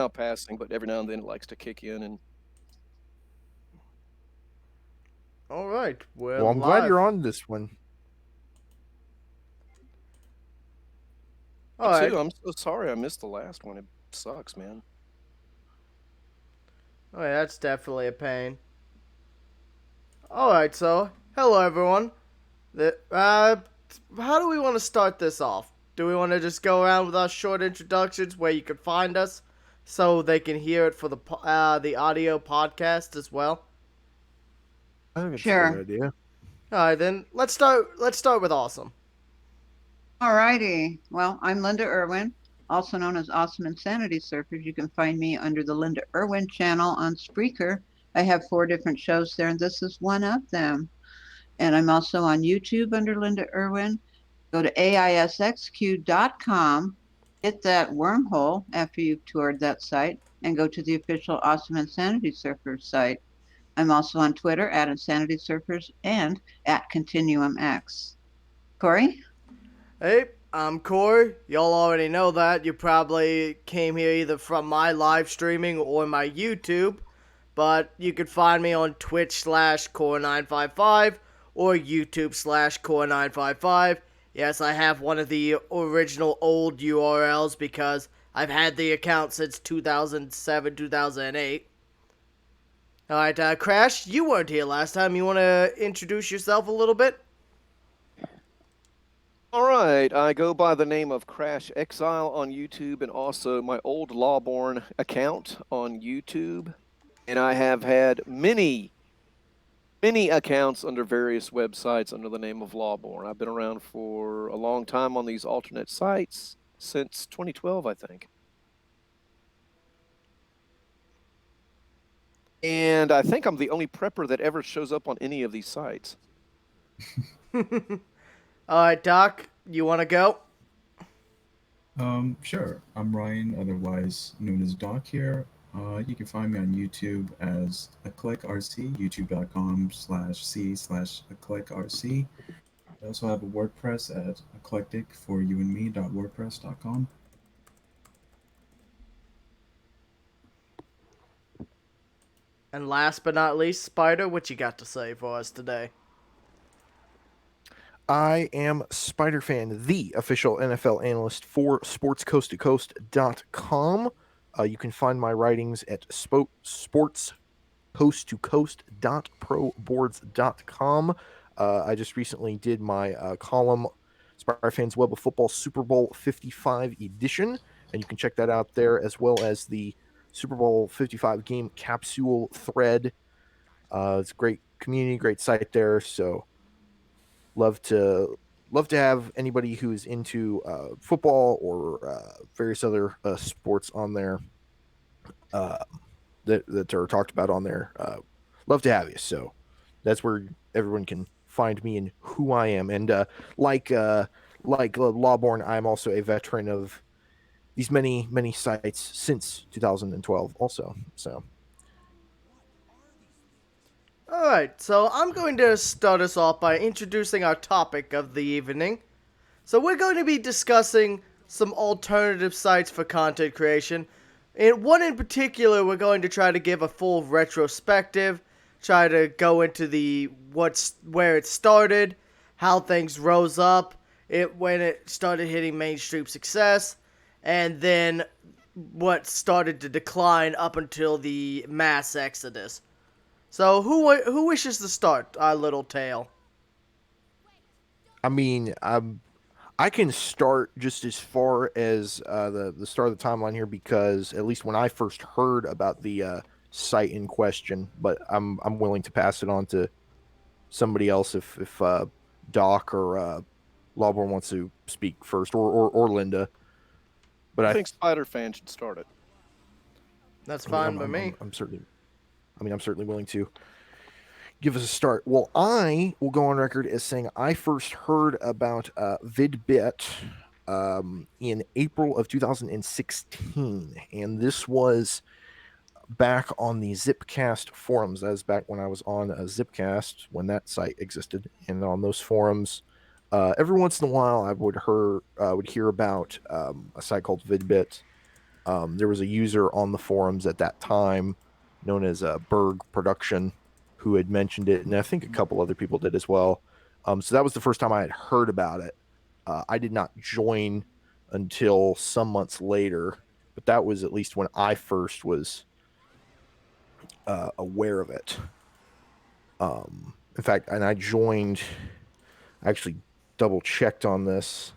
Not passing, but every now and then it likes to kick in. And All right, we're Well, I'm glad you're live. on this one. All me right. too. I'm so sorry I missed the last one. It sucks, man. Oh, yeah, that's definitely a pain. All right, so hello everyone. How do we want to start this off? Do we want to just go around with our short introductions where you can find us, so they can hear it for the audio podcast as well? I think it's a good Sure. idea. All right, then let's start. Let's start with awesome. All righty. Well, I'm Linda Irwin, also known as Awesome Insanity Surfers. You can find me under the Linda Irwin channel on Spreaker. I have 4 different shows there, and this is one of them. And I'm also on YouTube under Linda Irwin. Go to aisxq.com, hit that wormhole after you've toured that site, and go to the official Awesome Insanity Surfers site. I'm also on Twitter at Insanity Surfers and at ContinuumX. Corey? Hey, I'm Corey. Y'all already know that. You probably came here either from my live streaming or my YouTube. But you can find me on Twitch/Core955 or YouTube/Core955. Yes, I have one of the original old URLs because I've had the account since 2007, 2008. Alright, Crash, you weren't here last time. You want to introduce yourself a little bit? All right, I go by the name of Crash Exile on YouTube and also my old Lawborn account on YouTube. And I have had many accounts under various websites under the name of Lawborn. I've been around for a long time on these alternate sites since 2012, I think. And I think I'm the only prepper that ever shows up on any of these sites. Alright, Doc, you want to go? Sure. I'm Ryan, otherwise known as Doc here. You can find me on YouTube as eclecrc, youtube.com/c/eclecrc. I also have a WordPress at eclecticforyouandme.wordpress.com. And last but not least, Spider, what you got to say for us today? I am SpiderFan, the official NFL analyst for sportscoasttocoast.com. You can find my writings at sportscoasttocoast.proboards.com. I just recently did my column, SpiderFan's Web of Football Super Bowl 55 edition, and you can check that out there, as well as the Super Bowl 55 game capsule thread. It's a great community, great site there, so love to have anybody who's into football or various other sports on there that are talked about on there. Love to have you. So that's where everyone can find me and who I am. And like Lawborn, I'm also a veteran of these many sites since 2012 also. So Alright, so I'm going to start us off by introducing our topic of the evening. So we're going to be discussing some alternative sites for content creation. And one in particular, we're going to try to give a full retrospective, try to go into where it started, how things rose up, when it started hitting mainstream success, and then what started to decline up until the mass exodus. So who wishes to start our little tale? I mean, I can start just as far as the start of the timeline here, because at least when I first heard about the site in question, but I'm willing to pass it on to somebody else if Doc or Lawborn wants to speak first, or Linda. But I think Spider Fan should start it. That's fine by me. I'm certainly willing to give us a start. Well, I will go on record as saying I first heard about VidBit in April of 2016, and this was back on the Zipcast forums. That was back when I was on Zipcast, when that site existed, and on those forums, every once in a while I would hear about a site called VidBit. There was a user on the forums at that time known as Berg Production who had mentioned it, and I think a couple other people did as well. So that was the first time I had heard about it. I did not join until some months later, but that was at least when I first was aware of it. In fact, and I joined. I actually double checked on this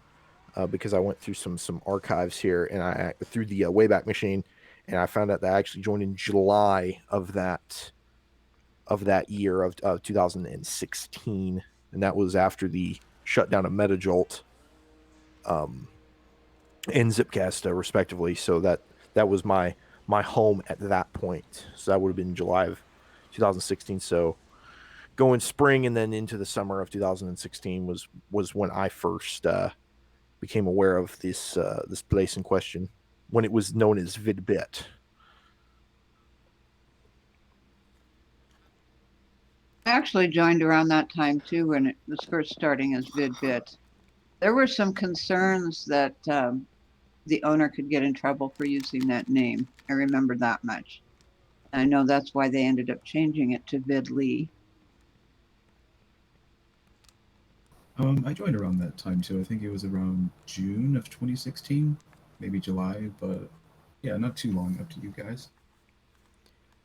because I went through some archives here, and I through the Wayback Machine, and I found out that I actually joined in July of that year of 2016, and that was after the shutdown of MetaJolt and Zipcast, respectively. So that was my home at that point. So that would have been July of 2016. So going spring and then into the summer of 2016 was when I first became aware of this place in question, when it was known as VidBit. I actually joined around that time too when it was first starting as VidBit. There were some concerns that the owner could get in trouble for using that name. I remember that much. I know that's why they ended up changing it to VidLee. I joined around that time too. I think it was around June of 2016, maybe July, but yeah, not too long up to you guys.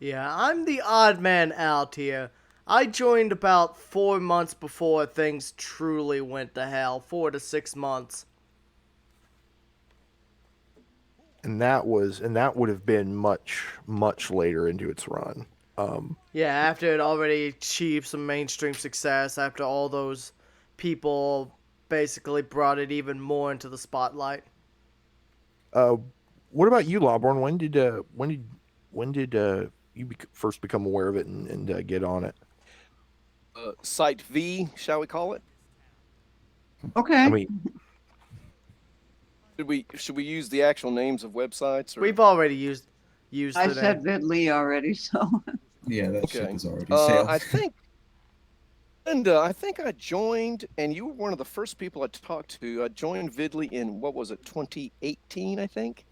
Yeah, I'm the odd man out here. I joined about 4 months before things truly went to hell. 4 to 6 months. And that would have been much later into its run. Yeah, after it already achieved some mainstream success, after all those people basically brought it even more into the spotlight. What about you, Lawborn? When did you first become aware of it and get on it? Site V, shall we call it? Okay. I mean, Should we use the actual names of websites? Or? We've already used I the said name. VidLee already, so Yeah, that Okay. ship is already sailed. I think, Linda, I think I joined, and you were one of the first people I talked to. I joined Vidly in, what was it, 2018, I think?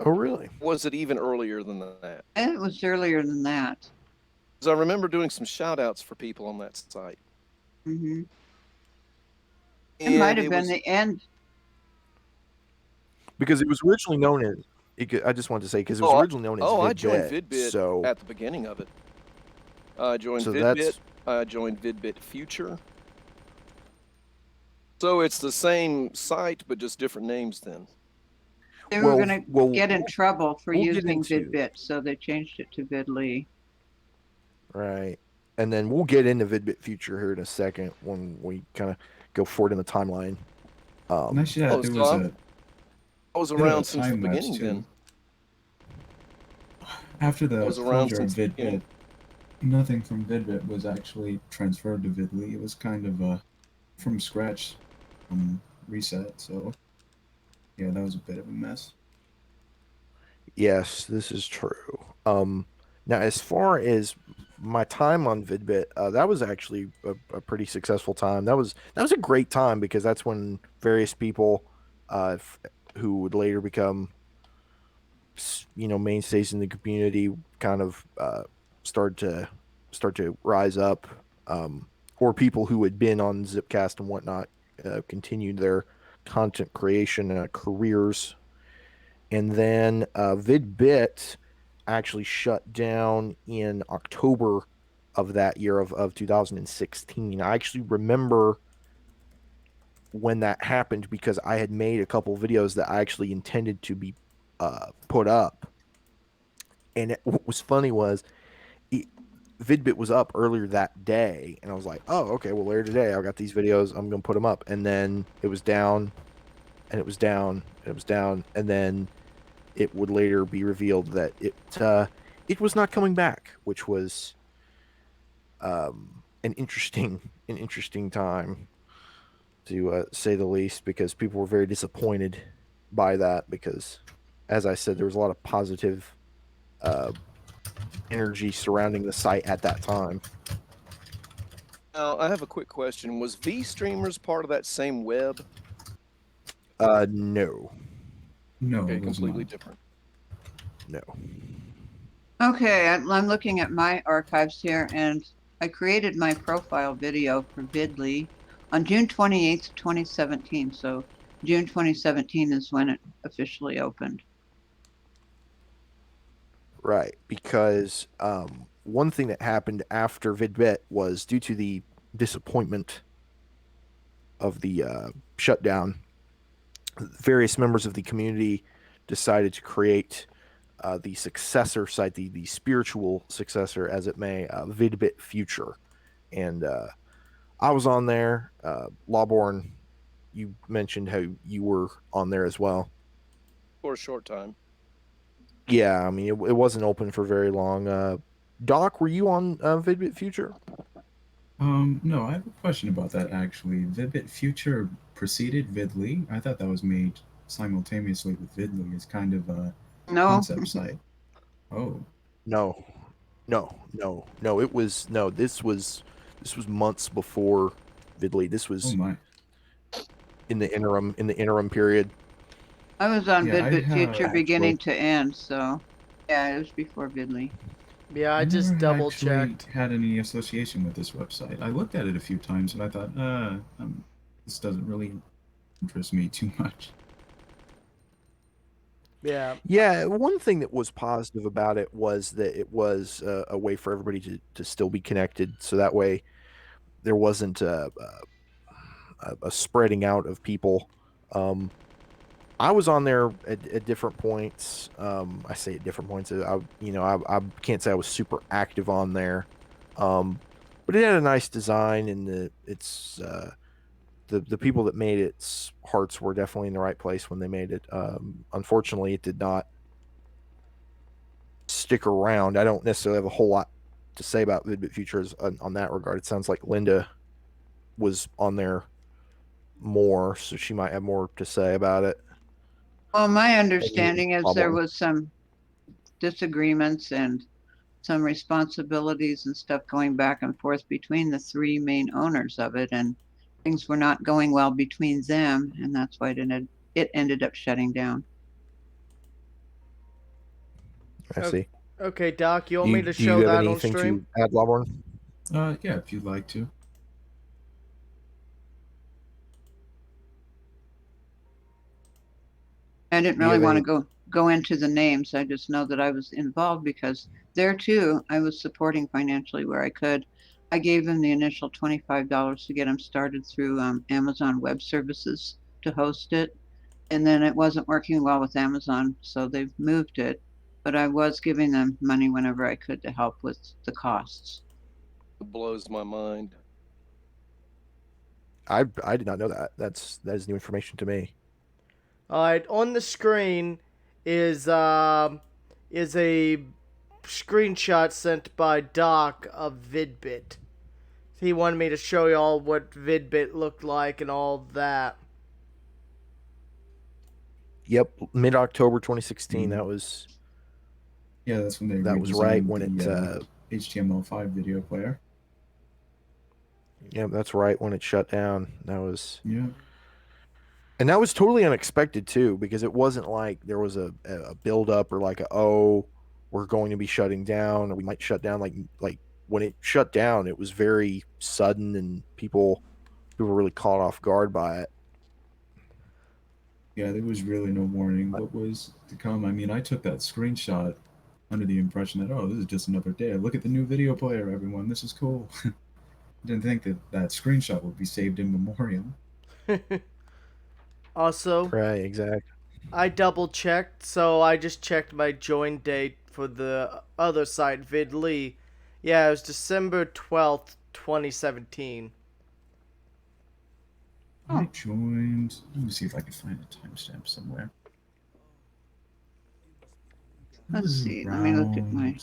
oh really? Was it even earlier than that? it was earlier than that. Because I remember doing some shout outs for people on that site. Hmm. It And might have been was, the end. Because it was originally known as. I just wanted to say because it was originally known as. Oh, VidBit, I joined VidBit so at the beginning of it. I joined So VidBit. that's- I joined VidBit Future. So it's the same site, but just different names then. They Well, were going to get in trouble for we'll get using into- VidBit, so they changed it to VidLee. right, and then we'll get into VidBit Future here in a second when we kind of go forward in the timeline. And actually, yeah, oh, there so was I'm- a I was bit of a around since the time lapse, beginning too. then. After the was around closure of since the VidBit, beginning. nothing from VidBit was actually transferred to VidLee. It was kind of a from scratch reset. So yeah, that was a bit of a mess. Yes, this is true. Now, as far as my time on VidBit, that was actually a pretty successful time. That was a great time because that's when various people who would later become mainstays in the community kind of start to rise up, or people who had been on Zipcast and whatnot continued their content creation careers. And then VidBit actually shut down in October of that year of 2016. I actually remember when that happened because I had made a couple videos that I actually intended to be put up. And what was funny was VidBit was up earlier that day, and I was like, oh, okay, well, later today, I got these videos, I'm going to put them up. And then it was down, and it was down, and it was down, and then it would later be revealed that it was not coming back, which was an interesting time to say the least, because people were very disappointed by that because, as I said, there was a lot of positive energy surrounding the site at that time. Now, I have a quick question. Was V Streamers part of that same web? No. No, Okay, it was completely not. different. No. Okay, I'm looking at my archives here, and I created my profile video for Vidly on June 28th, 2017. So June 2017 is when it officially opened. Right, because one thing that happened after VidBet was due to the disappointment of the shutdown, various members of the community decided to create the successor site, the spiritual successor, as it may, VidBit Future. And I was on there. Lawborn, you mentioned how you were on there as well. For a short time. Yeah, I mean, it wasn't open for very long. Doc, were you on VidBit Future? No, I have a question about that actually. Vidbit Future preceded Vidly. I thought that was made simultaneously with Vidly as kind of a No, concept site. Oh, No, no. It was no. This was months before Vidly. This oh was my. in the interim period. I was on Yeah, I Vidbit Future have. beginning Actually, to end, so yeah, it was before Vidly. Yeah, I I just never double actually checked. had any association with this website. I looked at it a few times and I thought, this doesn't really interest me too much. Yeah. yeah. One thing that was positive about it was that it was a way for everybody to still be connected. So that way there wasn't a spreading out of people. Um, I was on there at different points. I say at different points. I can't say I was super active on there, but it had a nice design, and the people that made its hearts were definitely in the right place when they made it. Unfortunately, it did not stick around. I don't necessarily have a whole lot to say about Vidbit Futures on that regard. It sounds like Linda was on there more, so she might have more to say about it. Well, my And you, understanding is there Lawborn. was some disagreements and some responsibilities and stuff going back and forth between the three main owners of it, and things were not going well between them, and that's why it ended up shutting down. I see. Okay, Doc, you Do want me you, to do you show have that on anything stream? to add, Lawborn? Yeah, if you'd like to. I didn't Do you really have want any? to go into the names. I just know that I was involved because there too I was supporting financially where I could. I gave them the initial $25 to get them started through Amazon Web Services to host it, and then it wasn't working well with Amazon, so they've moved it. But I was giving them money whenever I could to help with the costs. It blows my mind. I did not know that. That is new information to me. Alright, on the screen is a screenshot sent by Doc of VidBit. He wanted me to show y'all what VidBit looked like and all that. Yep, mid October 2016. Mm. That was Yeah, that's when they right redesigned when it. the HTML5 video player. Yeah, that's right when it shut down. That was. Yeah. And that was totally unexpected too, because it wasn't like there was a build up or like we're going to be shutting down or we might shut down. Like when it shut down, it was very sudden and people were really caught off guard by it. Yeah, there was really no warning what was to come. I mean, I took that screenshot under the impression that, oh, this is just another day. Look at the new video player, everyone. This is cool. Didn't think that that screenshot would be saved in memoriam. Also, Right, exactly. I double checked, so I just checked my join date for the other site, VidLee. Yeah, it was December 12th, 2017. I joined. Let me see if I can find a timestamp somewhere. It Let's was see. Let me look at my.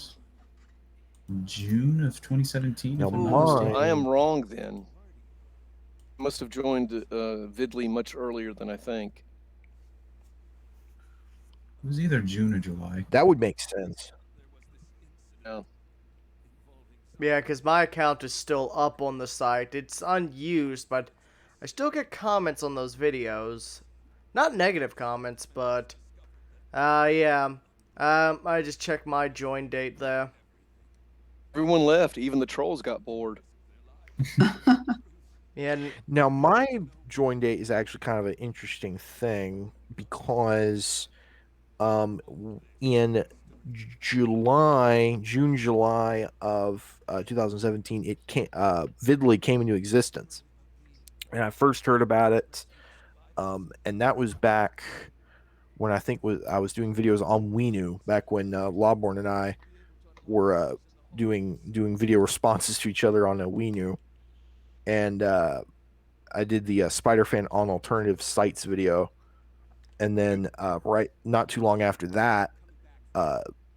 around June of 2017, Now if I'm not mine- mistaken. I am wrong then. I must have joined Vidly much earlier than I think. It was either June or July. That would make sense. Yeah. Yeah, because my account is still up on the site. It's unused, but I still get comments on those videos. Not negative comments, but Yeah. I just checked my join date there. Everyone left. Even the trolls got bored. Yeah. Now, my join date is actually kind of an interesting thing because in June, July of 2017, Vidly came into existence, and I first heard about it, and that was back when I was doing videos on Weenu, back when Lawborn and I were doing video responses to each other on a Weenu, and I did the Spider Fan on alternative sites video, and then right not too long after that,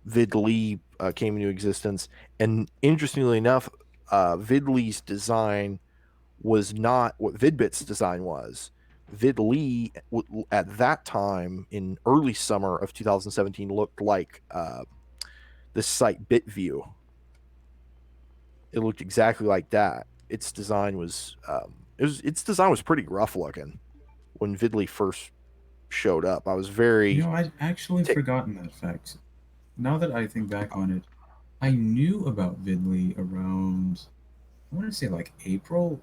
Vidly came into existence. And interestingly enough, Vidly's design was not what Vidbit's design was. Vidly at that time in early summer of 2017 looked like the site BitView. It looked exactly like that. Its design was pretty rough looking when Vidly first showed up. I was very I'd actually forgotten that fact. Now that I think back on it, I knew about Vidly around, I want to say like April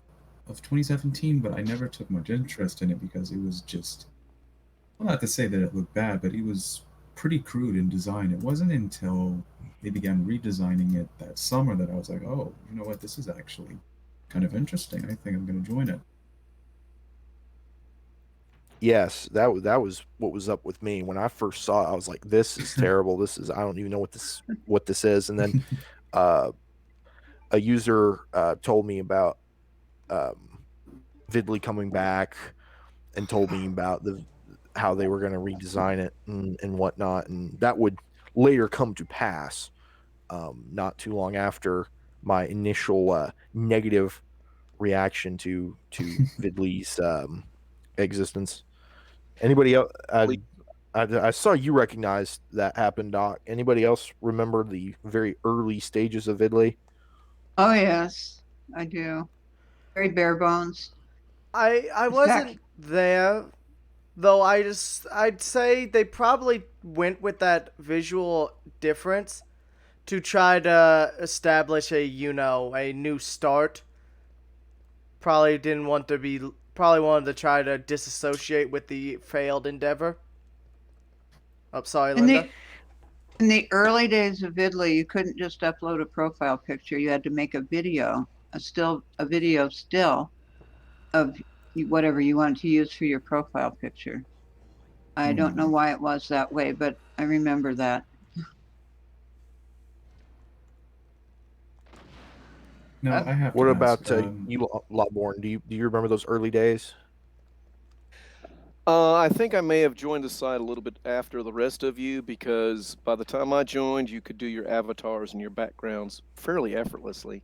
of 2017, but I never took much interest in it because it was just, well, not to say that it looked bad, but it was pretty crude in design. It wasn't until they began redesigning it that summer that I was like, oh, you know what, this is actually kind of interesting. I think I'm going to join it. Yes, that was what was up with me when I first saw it. I was like, "This is terrible. I don't even know what this is." And then a user told me about Vidly coming back and told me about how they were going to redesign it and whatnot, and that would later come to pass. Not too long after my initial negative reaction to Vidly's existence. Anybody else? I saw you recognize that happened, Doc. Anybody else remember the very early stages of Vidly? Oh yes, I do. Very bare bones. I In wasn't fact, there, though. I'd say they probably went with that visual difference to try to establish a new start. Probably wanted to try to disassociate with the failed endeavor. Oh, sorry, in Linda. the early days of Vidly, you couldn't just upload a profile picture. You had to make a video, a video still of whatever you wanted to use for your profile picture. I don't know why it was that way, but I remember that. Now, I have What to ask, about you, Lawborn? Do you remember those early days? I think I may have joined the site a little bit after the rest of you because by the time I joined, you could do your avatars and your backgrounds fairly effortlessly.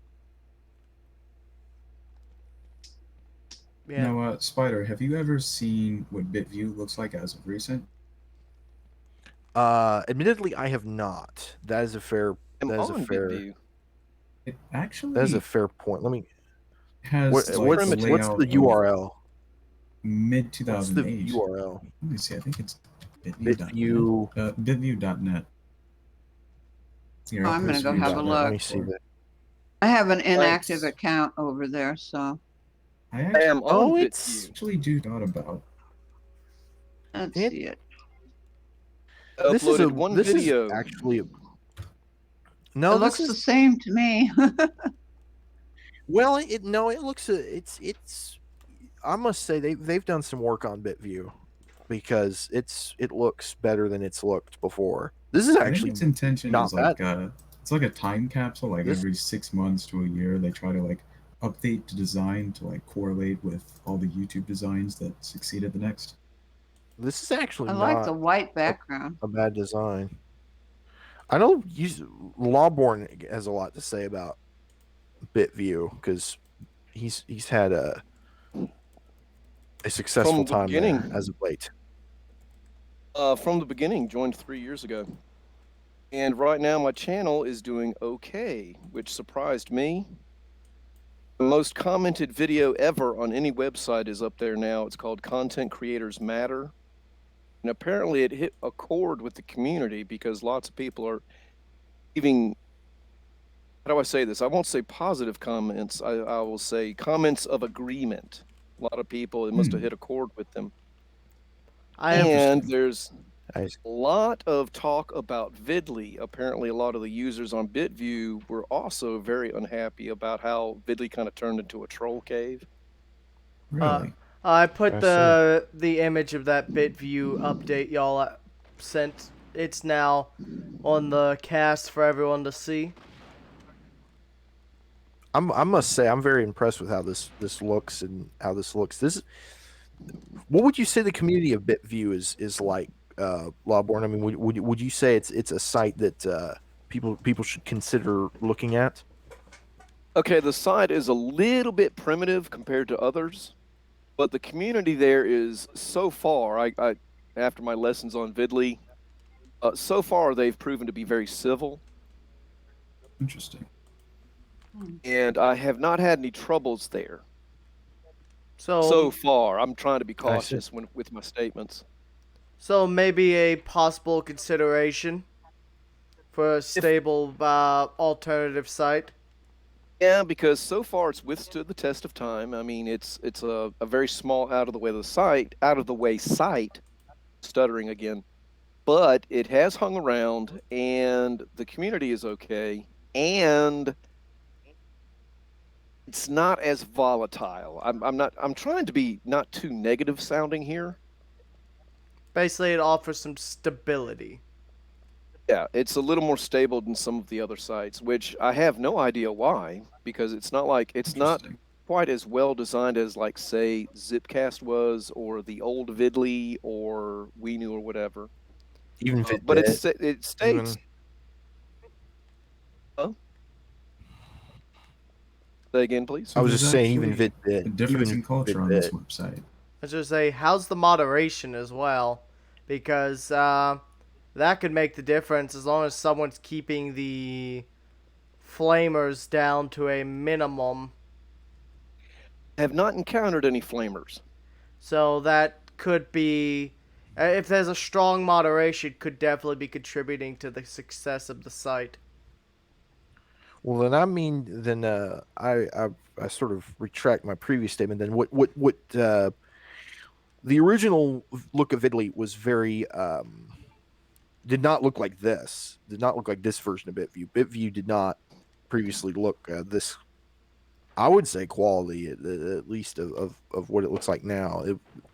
Yeah. now, Spider, have you ever seen what BitView looks like as of recent? Admittedly, I have not. That is a fair. I'm That is a on fair. BitView. It That is a actually fair point. Let me. has like What's the primitive. what's the layout of URL? mid What's the 2008. URL? Let me see. I think it's BitView. bitview.net. Bitview.net. Here, Oh, I'll I'm gonna post go you have a that Let look. me see before. that. I have an inactive Thanks. account over there, so I I actually, am on Oh, BitView. it's do thought about. let's it. see it. I This is uploaded one this is video. actually It no. This looks the is same to me. well. It no. It looks. It's. I must say they've done some work on BitView because it looks better than it's looked before. This is I think actually its intention not is like bad. it's like a time capsule. Like This every 6 months to a year, they try to like update the design to like correlate with all the YouTube designs that succeeded the next. this is actually I like the not white background. a bad design. I know Lawborn has a lot to say about BitView because he's had a successful From the time there beginning. as of late. From the beginning, joined 3 years ago. And right now my channel is doing okay, which surprised me. The most commented video ever on any website is up there now. It's called Content Creators Matter. and apparently it hit a chord with the community because lots of people are leaving. How do I say this? I won't say positive comments. I will say comments of agreement. A lot of people, it must have hit a chord with them. I have And there's I, a lot of talk about Vidly. Apparently, a lot of the users on BitView were also very unhappy about how Vidly kind of turned into a troll cave. Really? I put I the image of that BitView update y'all sent. It's now on the cast for everyone to see. I must say I'm very impressed with how this looks and how this looks. What would you say the community of BitView is like, Lawborn? I mean, would you say it's a site that people should consider looking at? Okay, the site is a little bit primitive compared to others, but the community there is so far. I after my lessons on Vidly, so far they've proven to be very civil, Interesting. and I have not had any troubles there So so far. I'm trying to be I see. cautious with my statements. so maybe a possible consideration for a stable alternative site. Yeah, because so far it's withstood the test of time. I mean, it's a very small out of the way site, stuttering again, but it has hung around, and the community is okay, and it's not as volatile. I'm trying to be not too negative sounding here. Basically, it offers some stability. Yeah, it's a little more stable than some of the other sites, which I have no idea why, because it's not Interesting. quite as well designed as, like, say Zipcast was, or the old Vidly, or We Knew, or whatever. Even But it Fitbit, states. even Huh? Say again, please. I So was there's just saying, even actually Fitbit, a difference even in culture on this Fitbit. website. I should say, how's the moderation as well? Because that could make the difference as long as someone's keeping the flamers down to a minimum. I have not encountered any flamers. So that could be, if there's a strong moderation, could definitely be contributing to the success of the site. Well, then I sort of retract my previous statement. Then what the original look of Italy was very did not look like this. Did not look like this version of BitView. BitView did not previously look this. I would say quality at least of what it looks like now.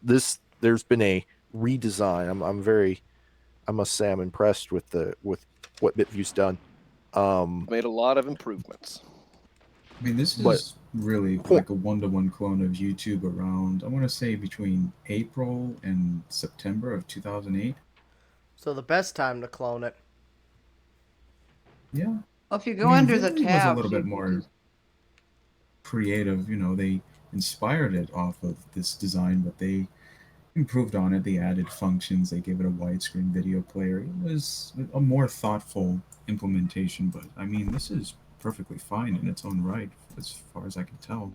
There's been a redesign. I must say I'm impressed with what BitView's done. Made a lot of improvements. I mean, this But- is really like a one-to-one clone of YouTube around, I want to say, between April and September of 2008. So the best time to clone it. Yeah. Well, if you I go mean, under the Vidly was a tabs, little bit you more can- creative. You know, they inspired it off of this design, but they improved on it. They added functions. They gave it a widescreen video player. It was a more thoughtful implementation, but I mean, this is perfectly fine in its own right, as far as I can tell.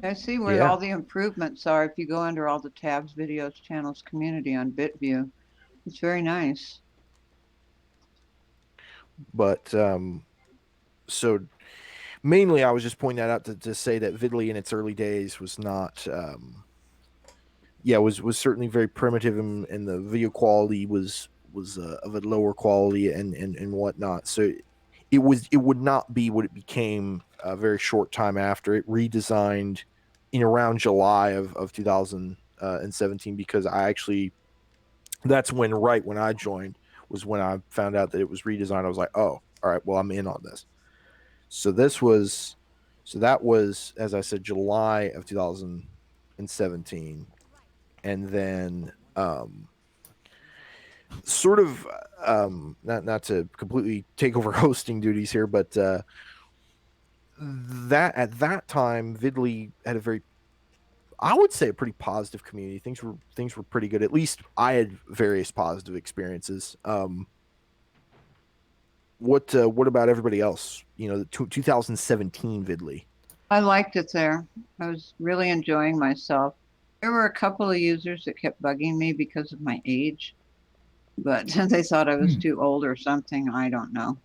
I see where Yeah. all the improvements are. If you go under all the tabs, videos, channels, community on BitView, it's very nice. But so mainly I was just pointing that out to say that Vidly in its early days was not was certainly very primitive, and the video quality was of a lower quality and whatnot. So it would not be what it became a very short time after. It redesigned in around July of 2017, because that's when I joined was when I found out that it was redesigned. I was like, oh, all right, well, I'm in on this. So that was, as I said, July of 2017. And then sort of not to completely take over hosting duties here, but that at that time Vidly had a very, I would say, a pretty positive community. Things were pretty good. At least I had various positive experiences. What about everybody else? You know, the 2017 Vidly. I liked it there. I was really enjoying myself. There were a couple of users that kept bugging me because of my age, but they thought I was Hmm. too old or something. I don't know.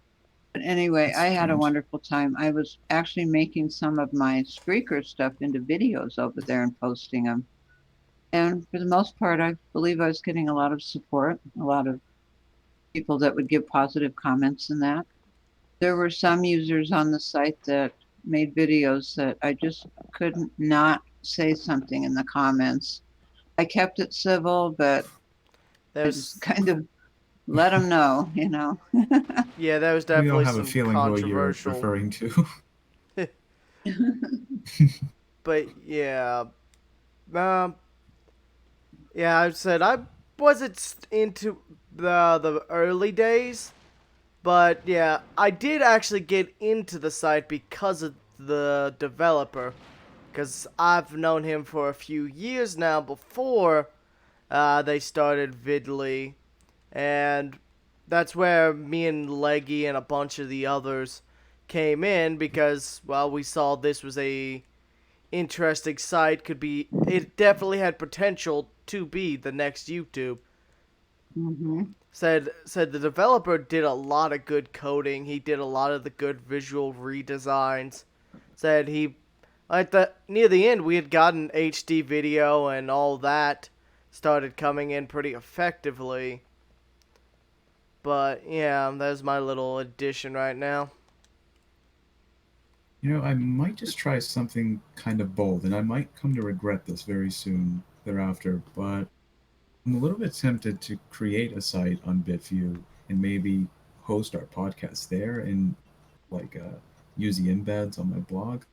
But anyway, That's I had a strange. wonderful time. I was actually making some of my Spreaker stuff into videos over there and posting them. And for the most part, I believe I was getting a lot of support, a lot of people that would give positive comments and that. There were some users on the site that made videos that I just couldn't not say something in the comments. I kept it civil, but I just There's kind of let them know, you know. yeah, there was We all definitely have a some feeling who you're controversial, referring to. but yeah, um, yeah. I said I wasn't into the early days, but yeah, I did actually get into the site because of the developer, because I've known him for a few years now before they started Vidly, and that's where me and Leggy and a bunch of the others came in because, well, we saw this was a interesting site. It definitely had potential to be the next YouTube. Hmm. Said the developer did a lot of good coding. He did a lot of the good visual redesigns. Said he at the near the end we had gotten HD video and all that started coming in pretty effectively. But yeah, there's my little addition right now. I might just try something kind of bold, and I might come to regret this very soon thereafter, but I'm a little bit tempted to create a site on BitView and maybe host our podcast there and use the embeds on my blog.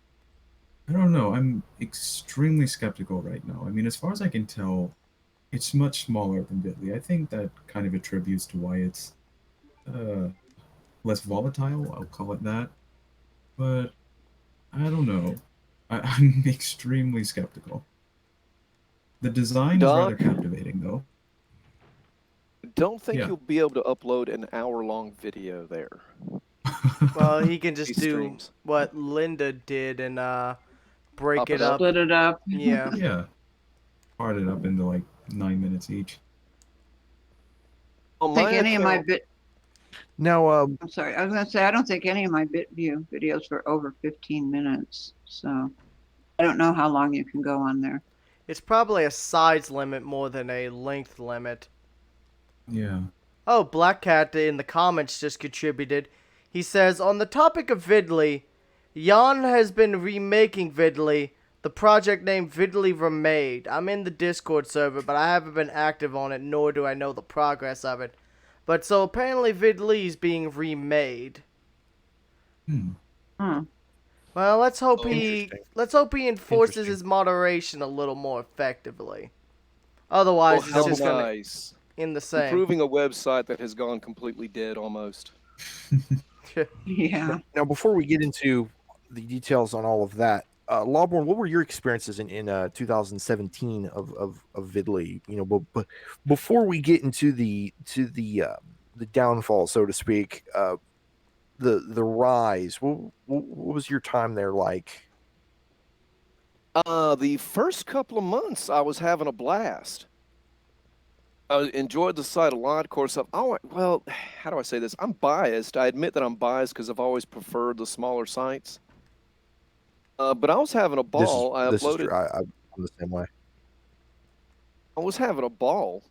I don't know. I'm extremely skeptical right now. I mean, as far as I can tell, it's much smaller than Bitly. I think that kind of attributes to why it's uh, less volatile. I'll call it that. But I don't know. I'm extremely skeptical. The design is rather Doc, captivating, though. don't think Yeah. you'll be able to upload an hour-long video there. Well, he can just These do streams. what Linda did and break Chop it it up. up. Split it up. Yeah. Yeah. Part it up into like 9 minutes each. On I think my any of my account, bit. Now, I'm sorry. I was gonna say I don't think any of my BitView videos were over 15 minutes. So I don't know how long you can go on there. It's probably a size limit more than a length limit. Yeah. Oh, Black Cat in the comments just contributed. He says, on the topic of Vidly, Jan has been remaking Vidly, the project named Vidly Remade. I'm in the Discord server, but I haven't been active on it, nor do I know the progress of it. But so apparently Vidly is being remade. Hmm. Huh. Well, let's hope Interesting. he enforces Interesting. his moderation a little more effectively. Otherwise, oh, it's how just gonna nice. in the same. Improving a website that has gone completely dead almost. Yeah. Now, before we get into the details on all of that, Lawborn, what were your experiences in 2017 of Vidly? But before we get into the downfall, so to speak, the rise. What was your time there like? The first couple of months, I was having a blast. I enjoyed the site a lot. Of course, well, how do I say this? I'm biased. I admit that I'm biased because I've always preferred the smaller sites. But I was having a ball. I This is uploaded. true. I'm the same way. I was having a ball,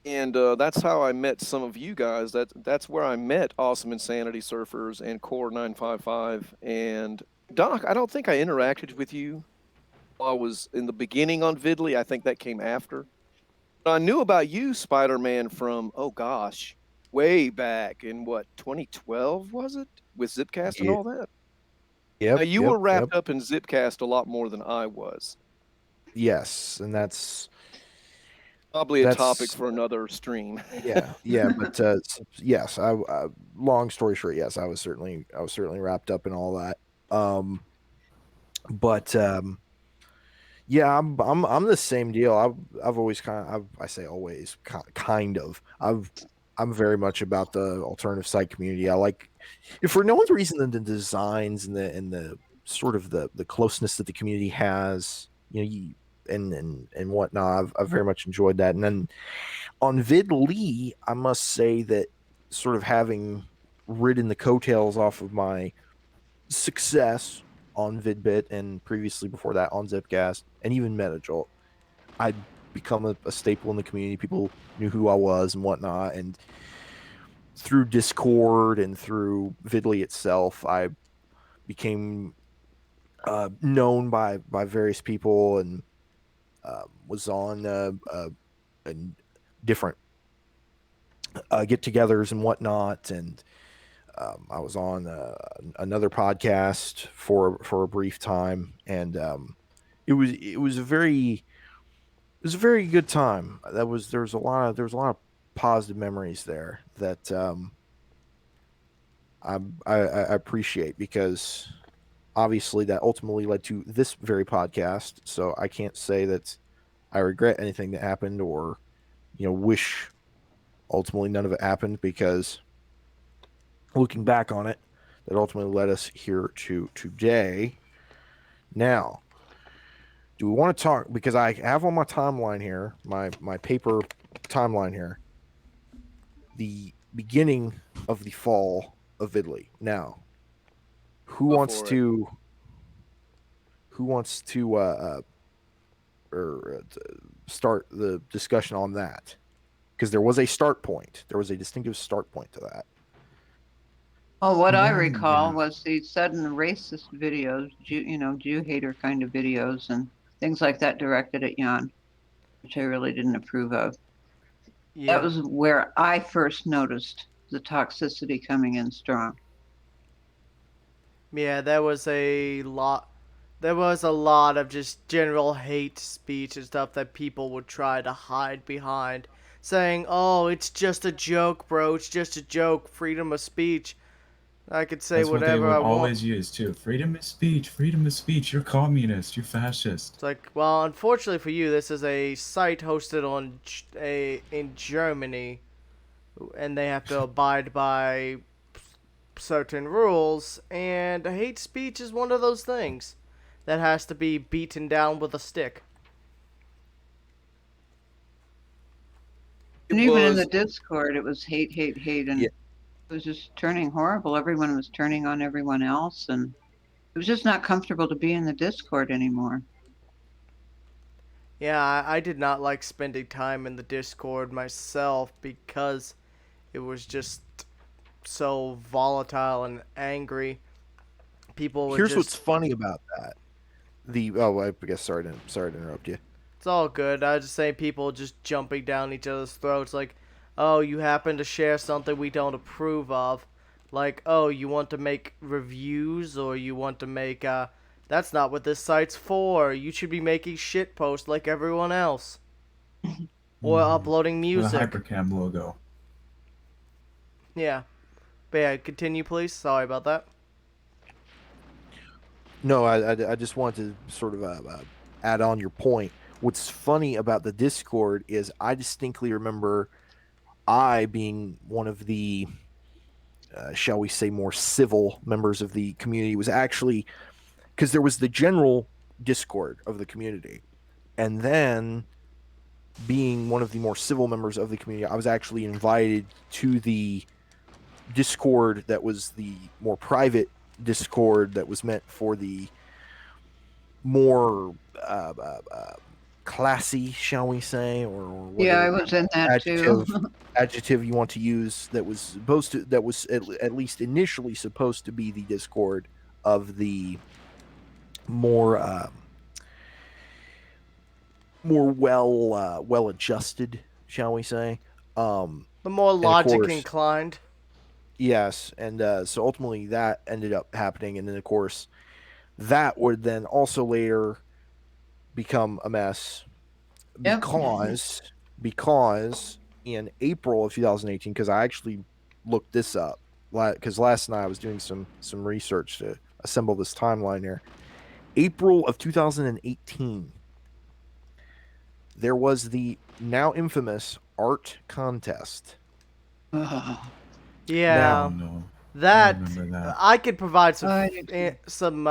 and that's how I met some of you guys. That's where I met Awesome Insanity Surfers and Core 955 and Doc. I don't think I interacted with you while I was in the beginning on Vidly. I think that came after. But I knew about you, Spider-Man, from oh gosh, way back in what 2012 was it with Zipcast and Yeah. all that. Yep. You yep, were wrapped yep. up in Zipcast a lot more than I was. Yes, and that's Probably a topic that's for another stream. yeah. But yes, long story short, yes, I was certainly wrapped up in all that. But yeah, I'm the same deal. I've always I say always kind of. I'm very much about the alternative site community. I like, if for no other reason than the designs and the sort of the closeness that the community has. and whatnot. I've very much enjoyed that. And then on VidLee, I must say that sort of having ridden the coattails off of my success on VidBit and previously before that on Zipcast and even Metajolt, I'd become a staple in the community. People knew who I was and whatnot. And through Discord and through VidLee itself, I became known by various people and was on and different get-togethers and whatnot. And I was on another podcast for a brief time, and it was a very good time. There was a lot of positive memories there that I appreciate, because obviously that ultimately led to this very podcast. So I can't say that I regret anything that happened, or wish ultimately none of it happened, because looking back on it, that ultimately led us here to today. Now, do we want to talk, because I have on my timeline here, my paper timeline here, the beginning of the fall of VidLee. Now, who Go wants for it. to start the discussion on that? Because there was a start point. There was a distinctive start point to that. Well, what I Yeah, recall yeah. was the sudden racist videos, Jew hater kind of videos and things like that directed at Jan, which I really didn't approve of. That Yeah, was where I first noticed the toxicity coming in strong. yeah, there was a lot. There was a lot of just general hate speech and stuff that people would try to hide behind, saying, "Oh, it's just a joke, bro. It's just a joke. Freedom of speech. I could say That's what they whatever would I want." always use too. Freedom of speech, freedom of speech. You're communist, you're fascist. It's like, well, unfortunately for you, this is a site hosted in Germany, and they have to abide by certain rules, and hate speech is one of those things that has to be beaten down with a stick. And It even in the was Discord, it was hate, hate, hate, and Yeah. it was just turning horrible. Everyone was turning on everyone else, and it was just not comfortable to be in the Discord anymore. Yeah, I did not like spending time in the Discord myself because it was just so volatile and angry. People would Here's just. what's funny about that. I guess sorry to interrupt you. It's all good. I was just saying people just jumping down each other's throats like, oh, you happen to share something we don't approve of. Like, oh, you want to make reviews or you want to make, that's not what this site's for. You should be making shit posts like everyone else. Or uploading Or the music. hypercam logo. Yeah. But yeah, continue please. Sorry about that. No, I just wanted to sort of add on your point. What's funny about the Discord is I distinctly remember I being one of the, shall we say, more civil members of the community, was actually because there was the general Discord of the community. And then being one of the more civil members of the community, I was actually invited to the Discord that was the more private Discord that was meant for the more classy, shall we say, or Yeah, I whatever was in that too. adjective you want to use, that was supposed to, that was at least initially supposed to be the Discord of the more more well adjusted, shall we say. The more And of logic course, inclined. yes, and so ultimately that ended up happening, and then of course that would then also later become a mess, Yep. because in April of 2018, because I actually looked this up, because last night I was doing some research to assemble this timeline here. April of 2018, there was the now infamous art contest. Yeah. Oh no. I That remember that. I could provide I do too. some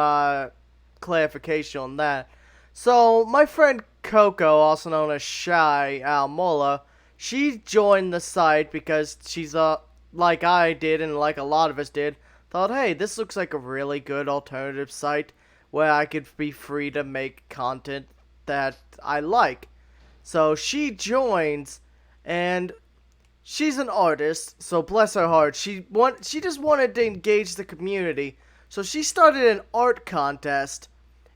clarification on that. So my friend Coco, also known as Shy Almola, she joined the site because she's like I did and like a lot of us did, thought, hey, this looks like a really good alternative site where I could be free to make content that I like. So she joins, and she's an artist, so bless her heart, she just wanted to engage the community. So she started an art contest,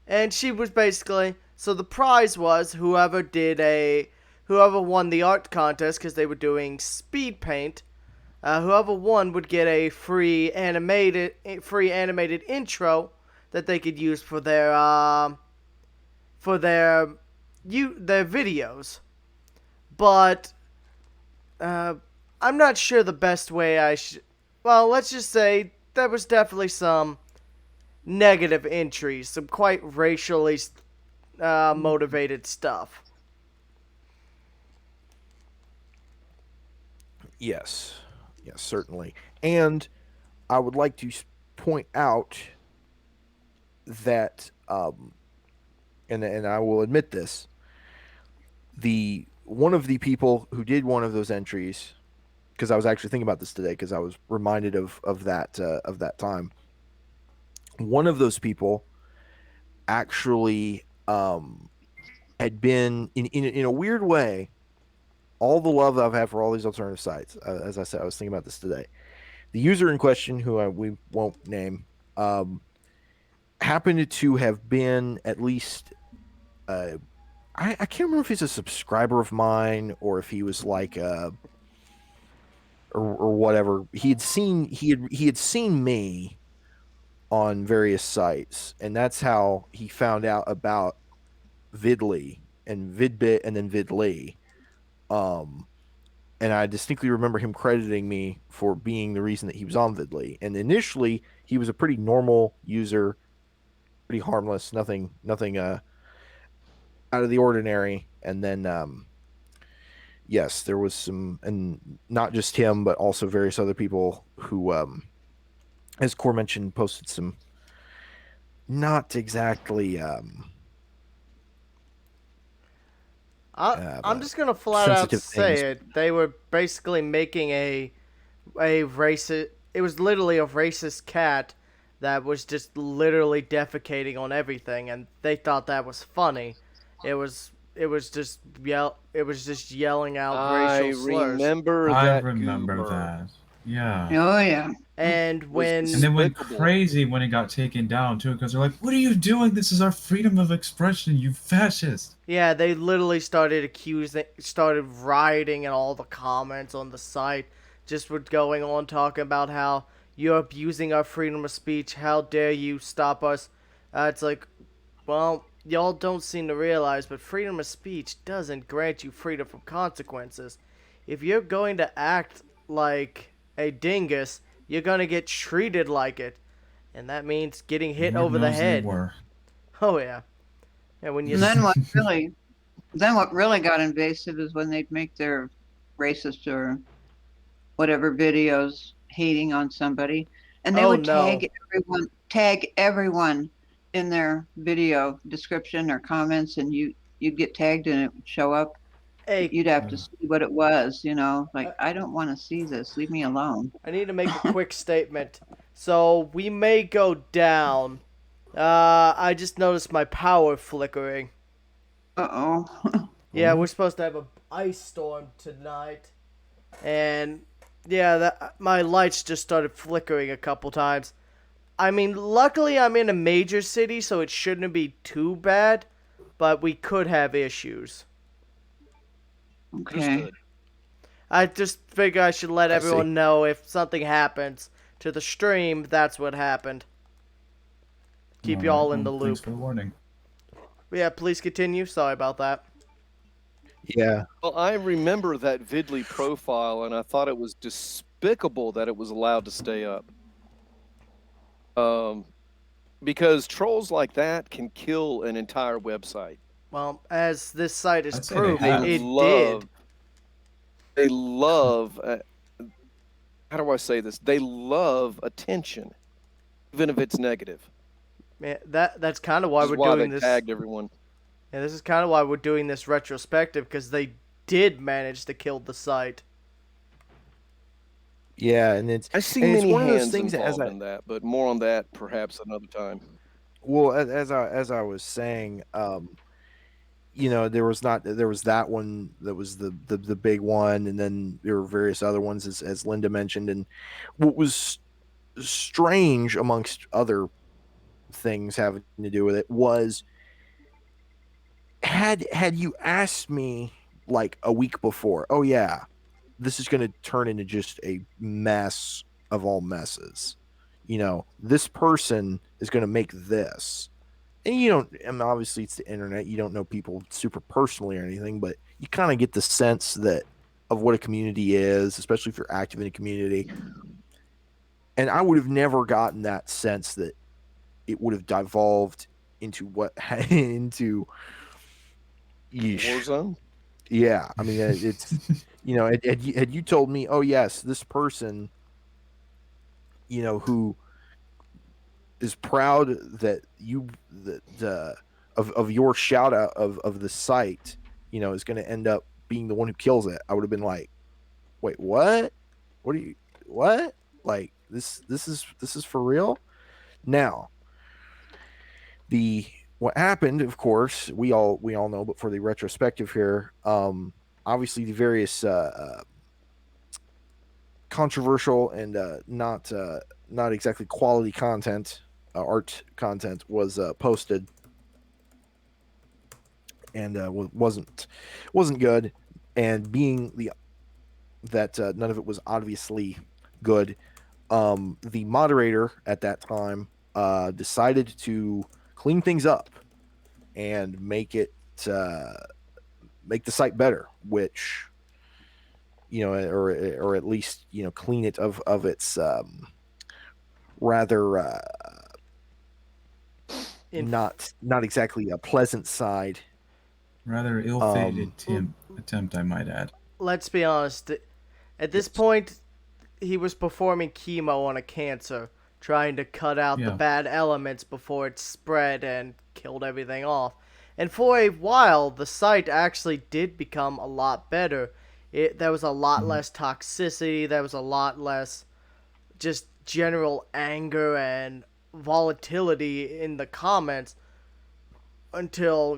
and she was basically, so the prize was whoever won the art contest, because they were doing speed paint. Whoever won would get a free animated intro that they could use for their videos. But I'm not sure the best way I should. Well, let's just say there was definitely some negative entries, some quite racially motivated stuff. Yes, yes, certainly. And I would like to point out that, and I will admit this, one of the people who did one of those entries, because I was actually thinking about this today, because I was reminded of that time. One of those people actually had been in a weird way. All the love I've had for all these alternative sites, as I said, I was thinking about this today. The user in question, who we won't name, happened to have been at least, I can't remember if he's a subscriber of mine or if he was like or whatever. He had seen me on various sites, and that's how he found out about Vidly and Vidbit and then Vidly. And I distinctly remember him crediting me for being the reason that he was on Vidly. And initially, he was a pretty normal user, pretty harmless, nothing out of the ordinary. And then, yes, there was some, and not just him, but also various other people who, as Core mentioned, posted some not exactly. I'm just gonna flat out say things. it. They were basically making a racist. It was literally a racist cat that was just literally defecating on everything, and they thought that was funny. It was just yelling out racial slurs. I remember that. Yeah. Oh yeah. And when And they went crazy when it got taken down too, because they're like, "What are you doing? This is our freedom of expression, you fascist!" yeah, they literally started rioting in all the comments on the site, just were going on talking about how you're abusing our freedom of speech. How dare you stop us? It's like, well, y'all don't seem to realize, but freedom of speech doesn't grant you freedom from consequences. If you're going to act like a dingus, you're gonna get treated like it, and that means getting hit Lord over the knows they head. were. Oh yeah. And when you And then what really got invasive is when they'd make their racist or whatever videos hating on somebody, and they would tag everyone in their video description or comments, and you'd get tagged and it would show up. Hey, You'd have to see what it was, like, I don't want to see this. Leave me alone. I need to make a quick statement. So we may go down. I just noticed my power flickering. Uh-oh. Yeah, we're supposed to have an ice storm tonight, and yeah, my lights just started flickering a couple times. I mean, luckily I'm in a major city, so it shouldn't be too bad, but we could have issues. Okay. Understood. I just figure I should let everyone know if something happens to the stream, that's what happened. Keep y'all in the loop. Thanks for the warning. Yeah, please continue. Sorry about that. Yeah. Well, I remember that Vidly profile, and I thought it was despicable that it was allowed to stay up. Because trolls like that can kill an entire website. Well, as this site is I'd say proved, they have. it did. They love. How do I say this? They love attention, even if it's negative. Man, that's kind of why Which is we're doing they this. tagged everyone. And this is kind of why we're doing this retrospective, because they did manage to kill the site. Yeah, and it's I see and it's many one of those hands things that as involved I in that, but more on that perhaps another time. well as I was saying, there was that one that was the big one, and then there were various other ones as Linda mentioned, and what was strange amongst other things having to do with it was had you asked me like a week before, oh yeah, this is going to turn into just a mess of all messes. This person is going to make this. And you don't, I mean, obviously it's the internet. You don't know people super personally or anything, but you kind of get the sense that of what a community is, especially if you're active in a community. And I would have never gotten that sense that it would have devolved into what into yeesh. Warzone. Yeah, I mean, it's had you told me, oh yes, this person, who is proud that of your shout out of the site, is going to end up being the one who kills it, I would have been like, wait, what? What are you? What? Like this is for real? Now, what happened, of course, we all know, but for the retrospective here, obviously the various controversial and not exactly quality content, art content was posted, and wasn't good, and being that none of it was obviously good, the moderator at that time decided to clean things up and make the site better, which or at least clean it of its rather In not exactly a pleasant side. Rather ill-fated attempt, I might add. Let's be honest. At this Yes. point, he was performing chemo on a cancer, trying to cut out the Yeah. bad elements before it spread and killed everything off. And for a while, the site actually did become a lot better. There was a lot less toxicity. There was a lot less just general anger and volatility in the comments until,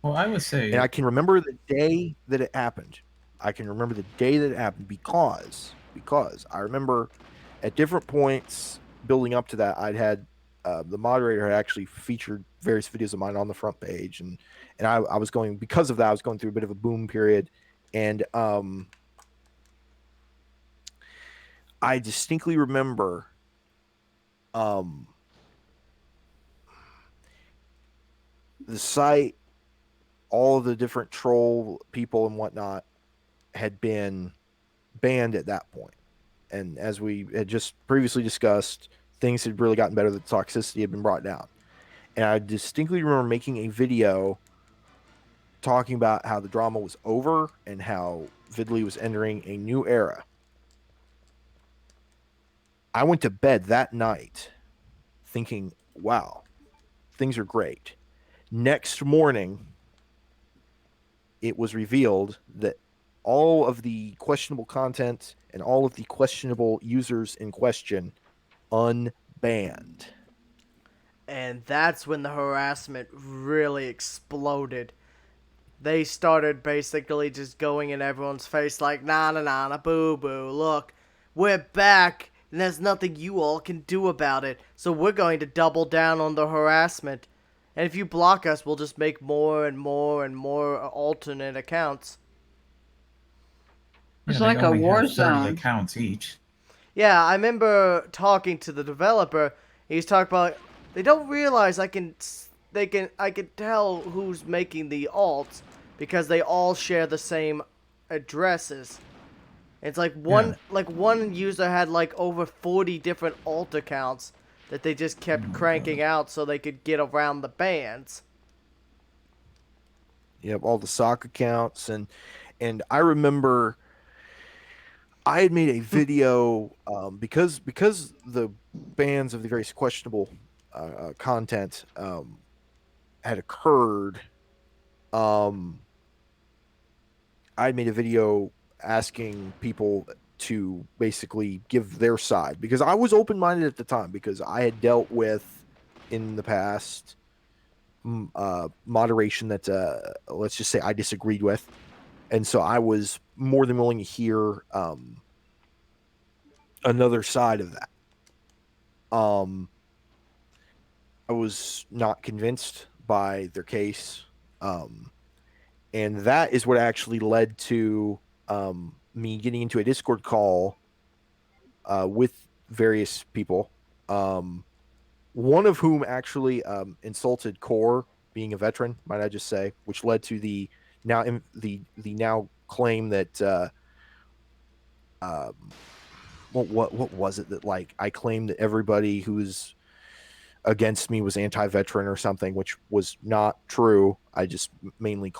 Well, I would say And I can remember the day that it happened. Because I remember at different points building up to that, I'd had the moderator had actually featured various videos of mine on the front page, and I was going, because of that, I was going through a bit of a boom period, and I distinctly remember the site, all of the different troll people and whatnot had been banned at that point. And as we had just previously discussed, things had really gotten better. The toxicity had been brought down. And I distinctly remember making a video talking about how the drama was over and how Vidley was entering a new era. I went to bed that night thinking, wow, things are great. Next morning, it was revealed that all of the questionable content and all of the questionable users in question unbanned. and that's when the harassment really exploded. They started basically just going in everyone's face like, nah, boo boo, look, we're back, and there's nothing you all can do about it, so we're going to double down on the harassment. And if you block us, we'll just make more and more and more alternate accounts. It's they like a only war have 30 zone. accounts each. Yeah, I remember talking to the developer. He's talking about they don't realize I can tell who's making the alts because they all share the same addresses. It's like one user had like over 40 different alt accounts that they just kept cranking out so they could get around the bans. You have all the sock accounts, and I remember I had made a video because the bans of the various questionable content had occurred, I made a video asking people to basically give their side, because I was open-minded at the time, because I had dealt with in the past moderation that let's just say I disagreed with, and so I was more than willing to hear another side of that. I was not convinced by their case, and that is what actually led to me getting into a Discord call with various people, one of whom actually insulted Core, being a veteran, might I just say, which led to the now claim that what was it that, like, I claimed that everybody who was against me was anti-veteran or something, which was not true. I just mainly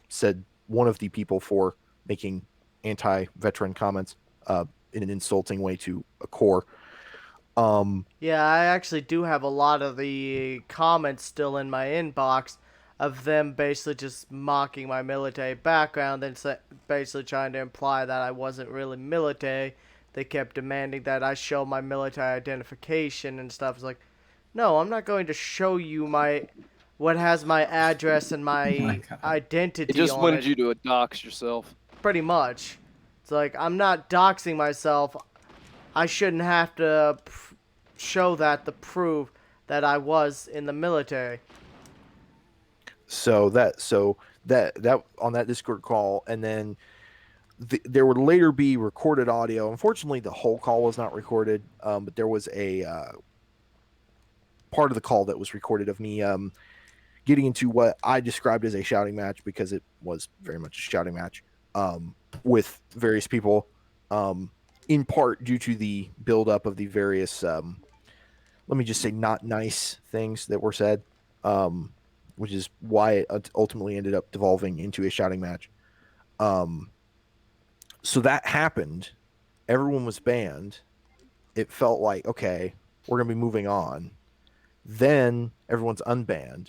said one of the people for making anti-veteran comments in an insulting way to a Core. Yeah, I actually do have a lot of the comments still in my inbox of them basically just mocking my military background and basically trying to imply that I wasn't really military. They kept demanding that I show my military identification and stuff. It's like, no, I'm not going to show you what has my address and Oh my my god. It identity just on wanted it. you to dox yourself. Pretty much. It's like, I'm not doxing myself. I shouldn't have to show that to prove that I was in the military. So that on that Discord call, and then there would later be recorded audio. Unfortunately, the whole call was not recorded, but there was a part of the call that was recorded of me getting into what I described as a shouting match, because it was very much a shouting match with various people, in part due to the buildup of the various, let me just say, not nice things that were said, which is why it ultimately ended up devolving into a shouting match. So that happened. Everyone was banned. It felt like, okay, we're going to be moving on. Then everyone's unbanned.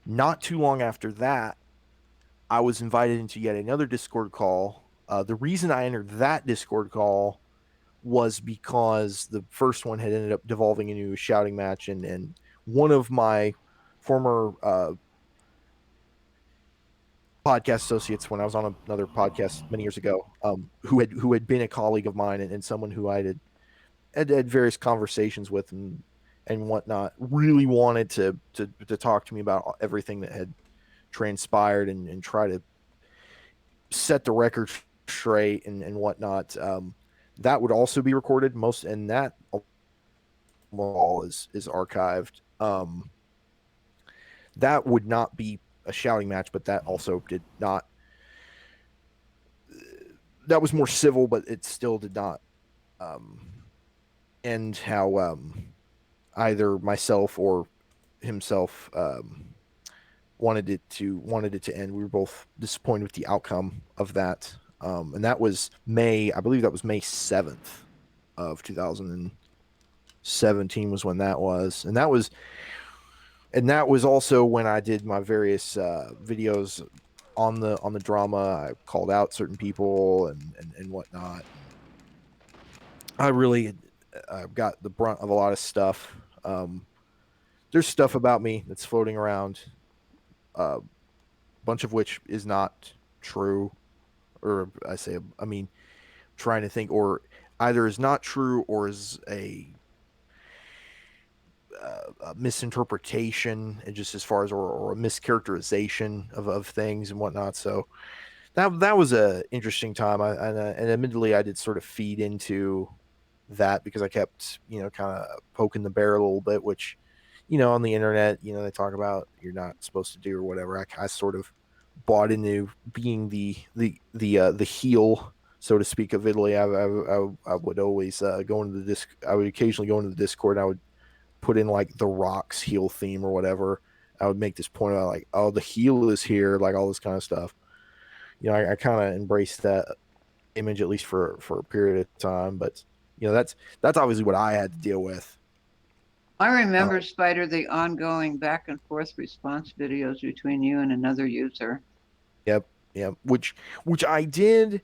Not too long after that, I was invited into yet another Discord call. The reason I entered that Discord call was because the first one had ended up devolving into a shouting match, and one of my former podcast associates, when I was on another podcast many years ago, who had been a colleague of mine, and someone who I had various conversations with and whatnot, really wanted to talk to me about everything that had transpired, and try to set the record straight and whatnot. That would also be recorded, and that all is archived. That would not be a shouting match, but that also did not. That was more civil, but it still did not end how either myself or himself wanted it to end. We were both disappointed with the outcome of that, and that was May. I believe that was May 7th of 2017 was when that was, and that was also when I did my various videos on the drama. I called out certain people and whatnot. I really got the brunt of a lot of stuff. There's stuff about me that's floating around, a bunch of which is not true, or I mean, trying to think, or either is not true or is a misinterpretation, and just as far as or a mischaracterization of things and whatnot. So that was a interesting time. And admittedly, I did sort of feed into that, because I kept kind of poking the bear a little bit, which on the internet they talk about you're not supposed to do or whatever. I sort of bought into being the heel, so to speak, of Italy. I would always go into the I would occasionally go into the Discord, and I would put in like the Rock's heel theme or whatever. I would make this point about, like, oh, the heel is here, like all this kind of stuff. I kind of embraced that image, at least for a period of time. But that's obviously what I had to deal with. I remember, Spider, the ongoing back and forth response videos between you and another user. Yep, yep. Which I did.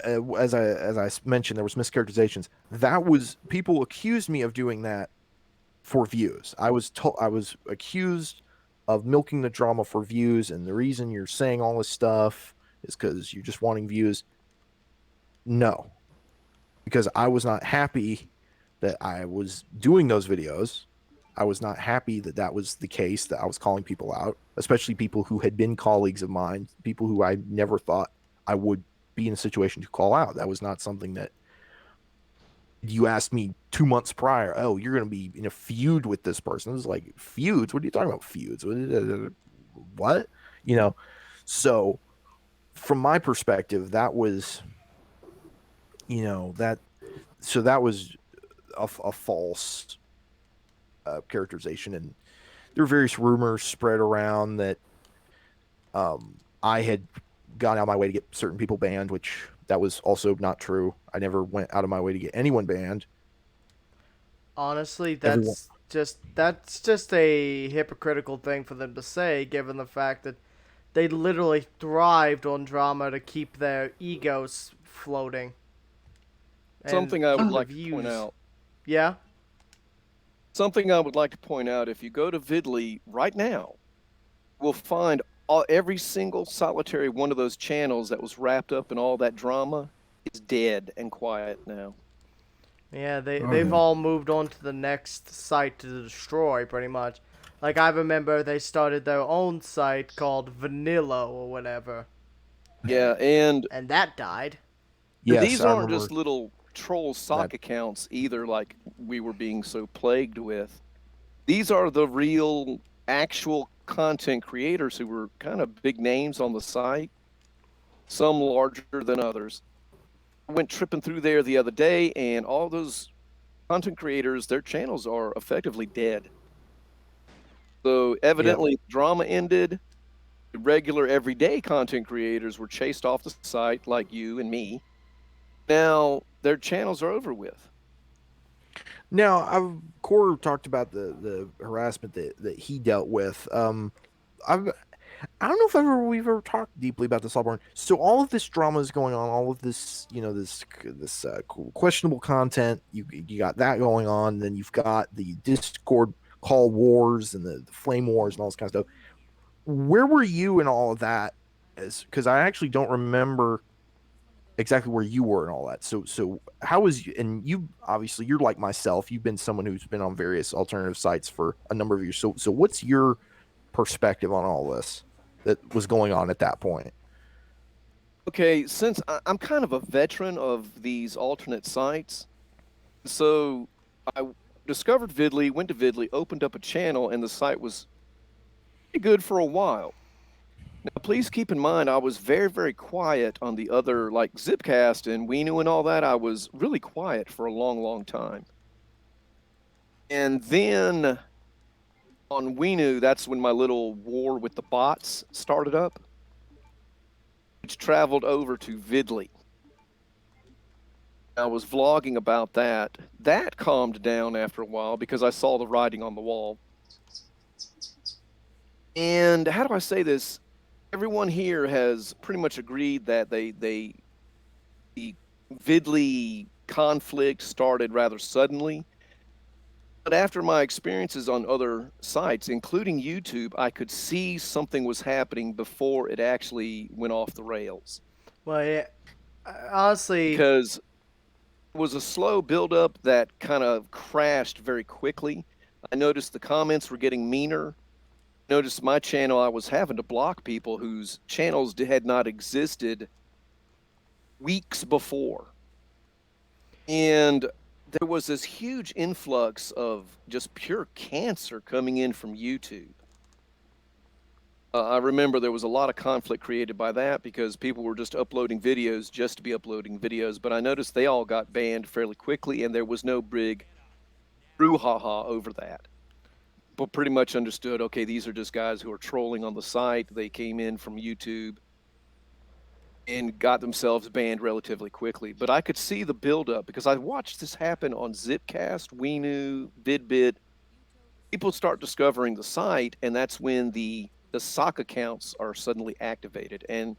As I mentioned, there was mischaracterizations. That was people accused me of doing that for views. I was accused of milking the drama for views, and the reason you're saying all this stuff is because you're just wanting views. No, because I was not happy that I was doing those videos. I was not happy that that was the case, that I was calling people out, especially people who had been colleagues of mine, people who I never thought I would be in a situation to call out. That was not something that you asked me 2 months prior. Oh, you're going to be in a feud with this person. It was like, feuds? What are you talking about, feuds? What? You know, so from my perspective, that was, that was a false characterization. And there were various rumors spread around that I had gone out of my way to get certain people banned, which that was also not true. I never went out of my way to get anyone banned. Honestly, Everyone. that's just a hypocritical thing for them to say, given the fact that they literally thrived on drama to keep their egos floating. Something I would keep the like to point out. Yeah? Something I would like to point out, if you go to Vidly right now, we'll find every single solitary one of those channels that was wrapped up in all that drama is dead and quiet now. Yeah, Oh, they've yeah. all moved on to the next site to destroy, pretty much. Like, I remember they started their own site called Vanilla or whatever, Yeah, and and that died. Yes, these I aren't remember just little troll sock that. accounts either, like we were being so plagued with. These are the real, actual content creators who were kind of big names on the site, some larger than others. I went tripping through there the other day, and all those content creators, their channels are effectively dead. So Yep. evidently, drama ended. The regular, everyday content creators were chased off the site, like you and me. Now their channels are over with. Now, Core talked about the harassment that he dealt with. I don't know if we've ever talked deeply about this, Auburn. So all of this drama is going on, all of this, this questionable content. You got that going on. Then you've got the Discord call wars and the flame wars and all this kind of stuff. Where were you in all of that? Because I actually don't remember exactly where you were and all that. So how was you? And you obviously you're like myself. You've been someone who's been on various alternative sites for a number of years. So what's your perspective on all this that was going on at that point? Okay, since I'm kind of a veteran of these alternate sites, so I discovered Vidly, went to Vidly, opened up a channel, and the site was pretty good for a while. Now, please keep in mind, I was very, very quiet on the other, like Zipcast and Weenu and all that. I was really quiet for a long, long time. And then on Weenu, that's when my little war with the bots started up, which traveled over to Vidly. I was vlogging about that. That calmed down after a while because I saw the writing on the wall. And how do I say this? Everyone here has pretty much agreed that the Vidly conflict started rather suddenly. But after my experiences on other sites, including YouTube, I could see something was happening before it actually went off the rails. Well, yeah, honestly, Because it was a slow buildup that kind of crashed very quickly. I noticed the comments were getting meaner. Noticed my channel, I was having to block people whose channels had not existed weeks before. And there was this huge influx of just pure cancer coming in from YouTube. I remember there was a lot of conflict created by that because people were just uploading videos just to be uploading videos. But I noticed they all got banned fairly quickly, and there was no big brouhaha over that. People pretty much understood, okay, these are just guys who are trolling on the site. They came in from YouTube. and got themselves banned relatively quickly. But I could see the buildup because I watched this happen on Zipcast, WeNew, VidBit. People start discovering the site, and that's when the sock accounts are suddenly activated. And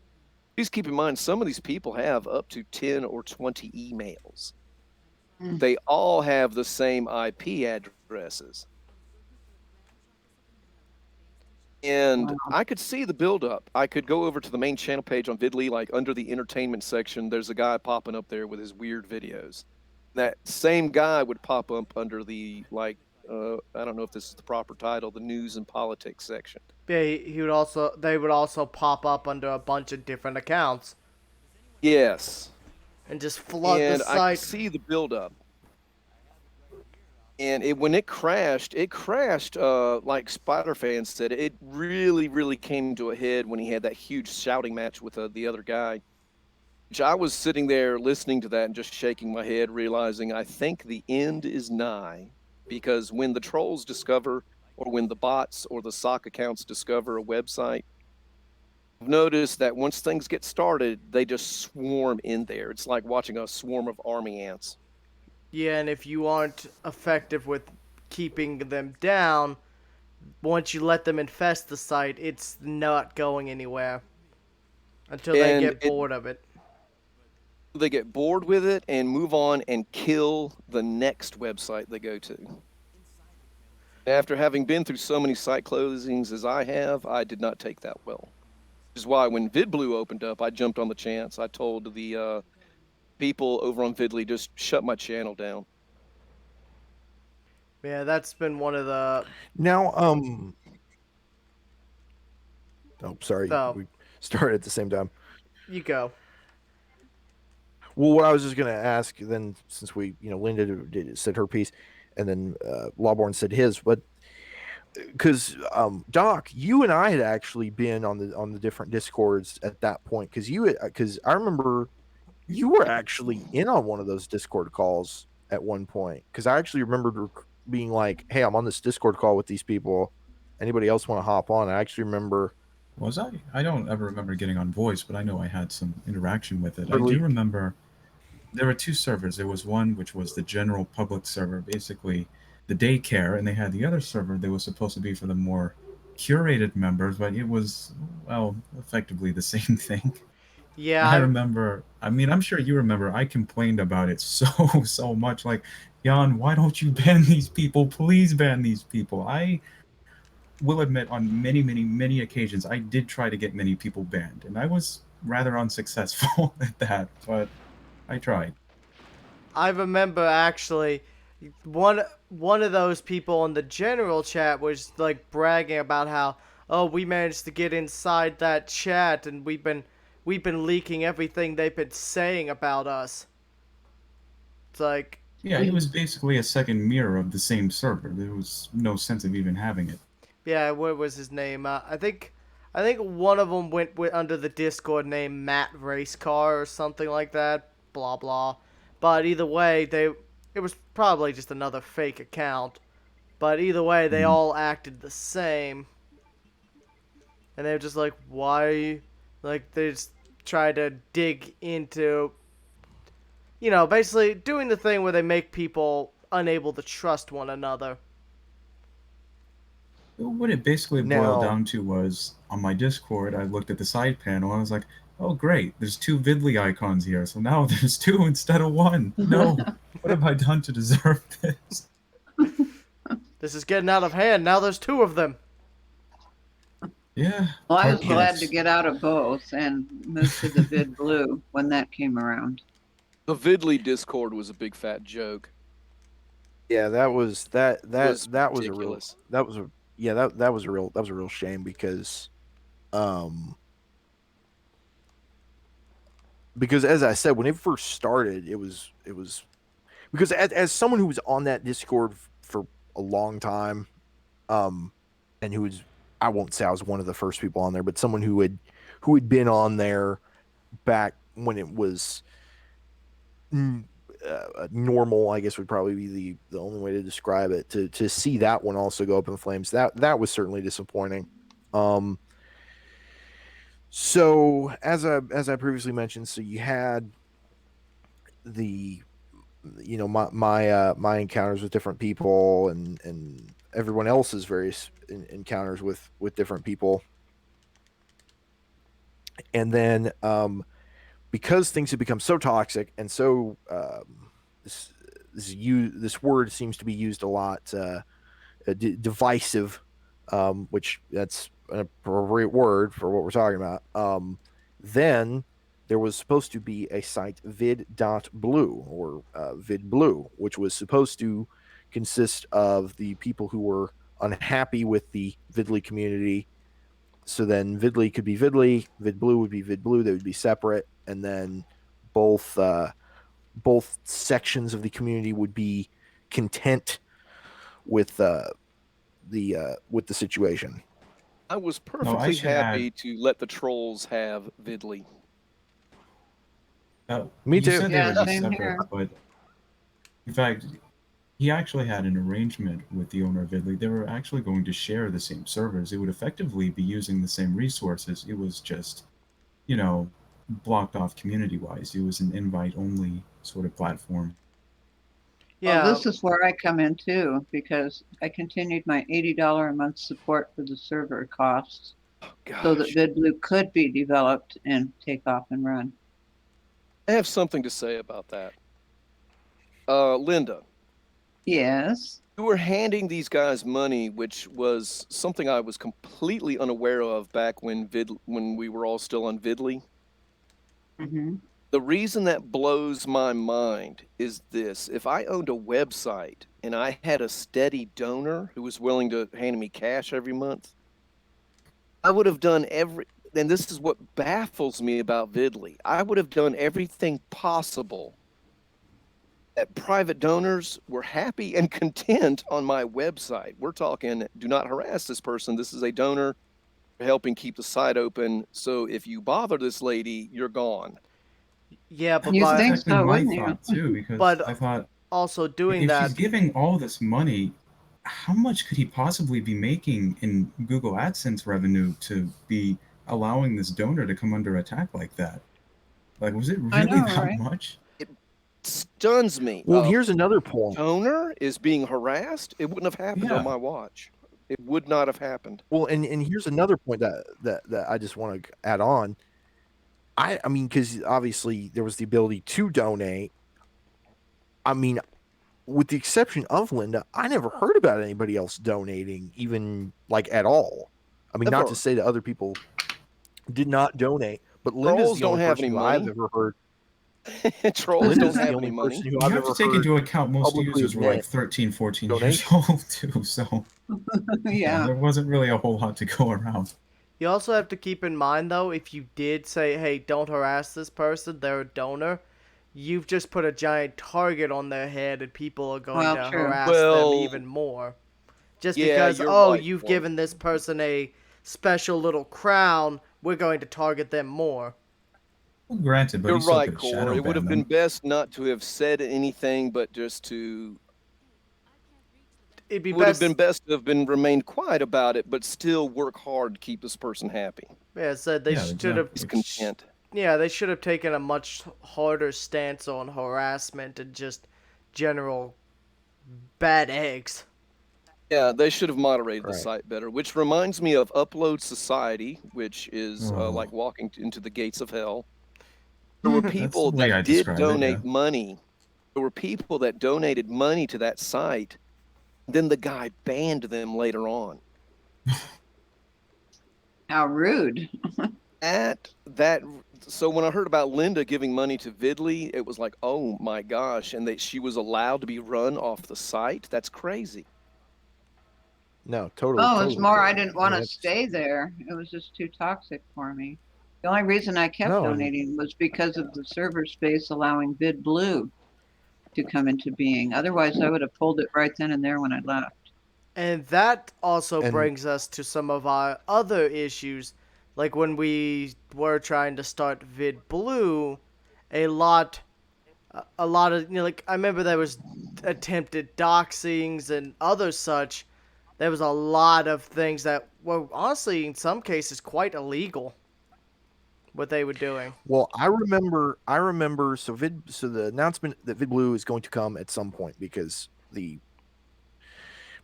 please keep in mind, some of these people have up to 10 or 20 emails. Mm. They all have the same IP addresses. And Wow. I could see the buildup. I could go over to the main channel page on Vidly, like under the entertainment section, there's a guy popping up there with his weird videos. That same guy would pop up under the, like, I don't know if this is the proper title, the news and politics section. Yeah, they would also pop up under a bunch of different accounts Yes. and just flood the And I could site. see the buildup. And when it crashed, like Spider Fan said, it really, really came to a head when he had that huge shouting match with the other guy. Which I was sitting there listening to that and just shaking my head, realizing I think the end is nigh. Because when the trolls discover, or when the bots or the sock accounts discover a website, I've noticed that once things get started, they just swarm in there. It's like watching a swarm of army ants. Yeah, and if you aren't effective with keeping them down, once you let them infest the site, it's not going anywhere until they And get bored of it. they get bored with it and move on and kill the next website they go to. After having been through so many site closings as I have, I did not take that well. Which is why when VidBlue opened up, I jumped on the chance. I told the people over on Vidly, just shut my channel down. Yeah, that's been one of the. Now, oh, sorry, So, we started at the same time. you go. Well, what I was just going to ask then, since Linda said her piece, and then Lawborn said his, but because Doc, you and I had actually been on the different discords at that point, because I remember you were actually in on one of those Discord calls at one point, because I actually remembered being like, "Hey, I'm on this Discord call with these people. Anybody else want to hop on?" I actually remember. Was I? I don't ever remember getting on voice, but I know I had some interaction with it. I Early- do remember there were two servers. There was one which was the general public server, basically the daycare, and they had the other server that was supposed to be for the more curated members, but it was, well, effectively the same thing. Yeah, I remember, I mean, I'm sure you remember, I complained about it so much. Like, Jan, why don't you ban these people? Please ban these people. I will admit on many occasions, I did try to get many people banned, and I was rather unsuccessful at that, but I tried. I remember actually one of those people in the general chat was like bragging about how, oh, we managed to get inside that chat and we've been leaking everything they've been saying about us. It's like, Yeah, it was basically a second mirror of the same server. There was no sense of even having it. yeah, what was his name? I think one of them went under the Discord name Matt Racecar or something like that. Blah blah. But either way, it was probably just another fake account. But either way, they all acted the same. And they were just like, why? Like, they just try to dig into, basically doing the thing where they make people unable to trust one another. What it basically boiled down to was, on my Discord, I looked at the side panel and I was like, oh great, there's two Vidly icons here, so now there's two instead of one. No, what have I done to deserve this? This is getting out of hand. Now there's two of them. Yeah. Well, I was yes. glad to get out of both and move to the Vid Blue when that came around. The Vidly Discord was a big fat joke. Yeah, that was that It was that was a real ridiculous. that was a yeah that was a real shame because as I said, when it first started, it was because as someone who was on that Discord for a long time, and who was, I won't say I was one of the first people on there, but someone who had been on there back when it was normal, I guess would probably be the only way to describe it. To see that one also go up in flames, that was certainly disappointing. So as I previously mentioned, so you had the my encounters with different people and everyone else's various encounters with different people, and then because things have become so toxic and so this this word seems to be used a lot, divisive, which that's an appropriate word for what we're talking about. Then there was supposed to be a site vid.blue or vidblue, which was supposed to consist of the people who were unhappy with the Vidly community. So then Vidly could be Vidly, VidBlue would be VidBlue. They would be separate, and then both both sections of the community would be content with with the situation. I was No, I perfectly should add. happy to let the trolls have Vidly. Me You too. said they Yeah, would be same separate, here. but in fact, he actually had an arrangement with the owner of Italy. They were actually going to share the same servers. It would effectively be using the same resources. It was just, you know, blocked off community wise. It was an invite only sort of platform. Well, Yeah, this is where I come in too, because I continued my $80 a month support for the server costs so that Gosh, VidBlue could be developed and take off and run. I have something to say about that. Linda, Yes. you were handing these guys money, which was something I was completely unaware of back when we were all still on Vidly. Hmm. The reason that blows my mind is this: if I owned a website and I had a steady donor who was willing to hand me cash every month, I would have done and this is what baffles me about Vidly. I would have done everything possible that private donors were happy and content on my website. We're talking, do not harass this person. This is a donor helping keep the site open. So if you bother this lady, you're gone. yeah, but You That's think exactly so, my wouldn't you? thought too, because I but thought also doing if she's that, giving all this money, how much could he possibly be making in Google AdSense revenue to be allowing this donor to come under attack like that? Like, was it I really know, that right? much? It stuns me. Well, here's another point. Donor is being harassed. It wouldn't have happened on Yeah. my watch. It would not have happened. Well, and here's another point that I just want to add on. I mean, because obviously there was the ability to donate. I mean, with the exception of Linda, I never heard about anybody else donating, even like at all. I mean, not to Ever. say that other people did not donate, but Linda's Trolls the don't only have any person who I've money. ever heard. Trolls don't Linda's the have any only money. person who You I've have to ever take heard into account most publicly users were like admit 13, 14 years donation. old too, so Yeah. there wasn't really a whole lot to go around. you also have to keep in mind though, if you did say, hey, don't harass this person, they're a donor, you've just put a giant target on their head and people are going Well, to true. harass them Well, even more. Just yeah, because, you're oh, right, you've Warren. given this person a special little crown, we're going to target them more. Well, granted, but You're he still right, could have Core. shadow It would have banned been them. best not to have said anything, but just to. It'd be It would have been best, best to have been remained quiet about it, but still work hard to keep this person happy. yeah, said they Yeah, should have, He's exactly. content. yeah, they should have taken a much harder stance on harassment and just general bad eggs. Yeah, they should have moderated the Right. site better. Which reminds me of Upload Society, which is Oh. like walking into the gates of hell. There were That's the people way I that did describe it, donate yeah. money. There were people that donated money to that site. Then the guy banned them later on. How rude. That so when I heard about Linda giving money to Vidly, it was like, oh my gosh, and that she was allowed to be run off the site. That's crazy. No, totally. Oh, it's totally more I crazy. didn't want to it's- stay there. It was just too toxic for me. The only reason I kept No, and- donating was because of the server space allowing VidBlue to come into being. Otherwise, I would have pulled it right then and there when I left. And that also And- brings us to some of our other issues, like when we were trying to start VidBlue, a lot of, like, I remember there was attempted doxings and other such. There was a lot of things that were honestly in some cases quite illegal. what they were doing. Well, I remember. So the announcement that VidBlue is going to come at some point because the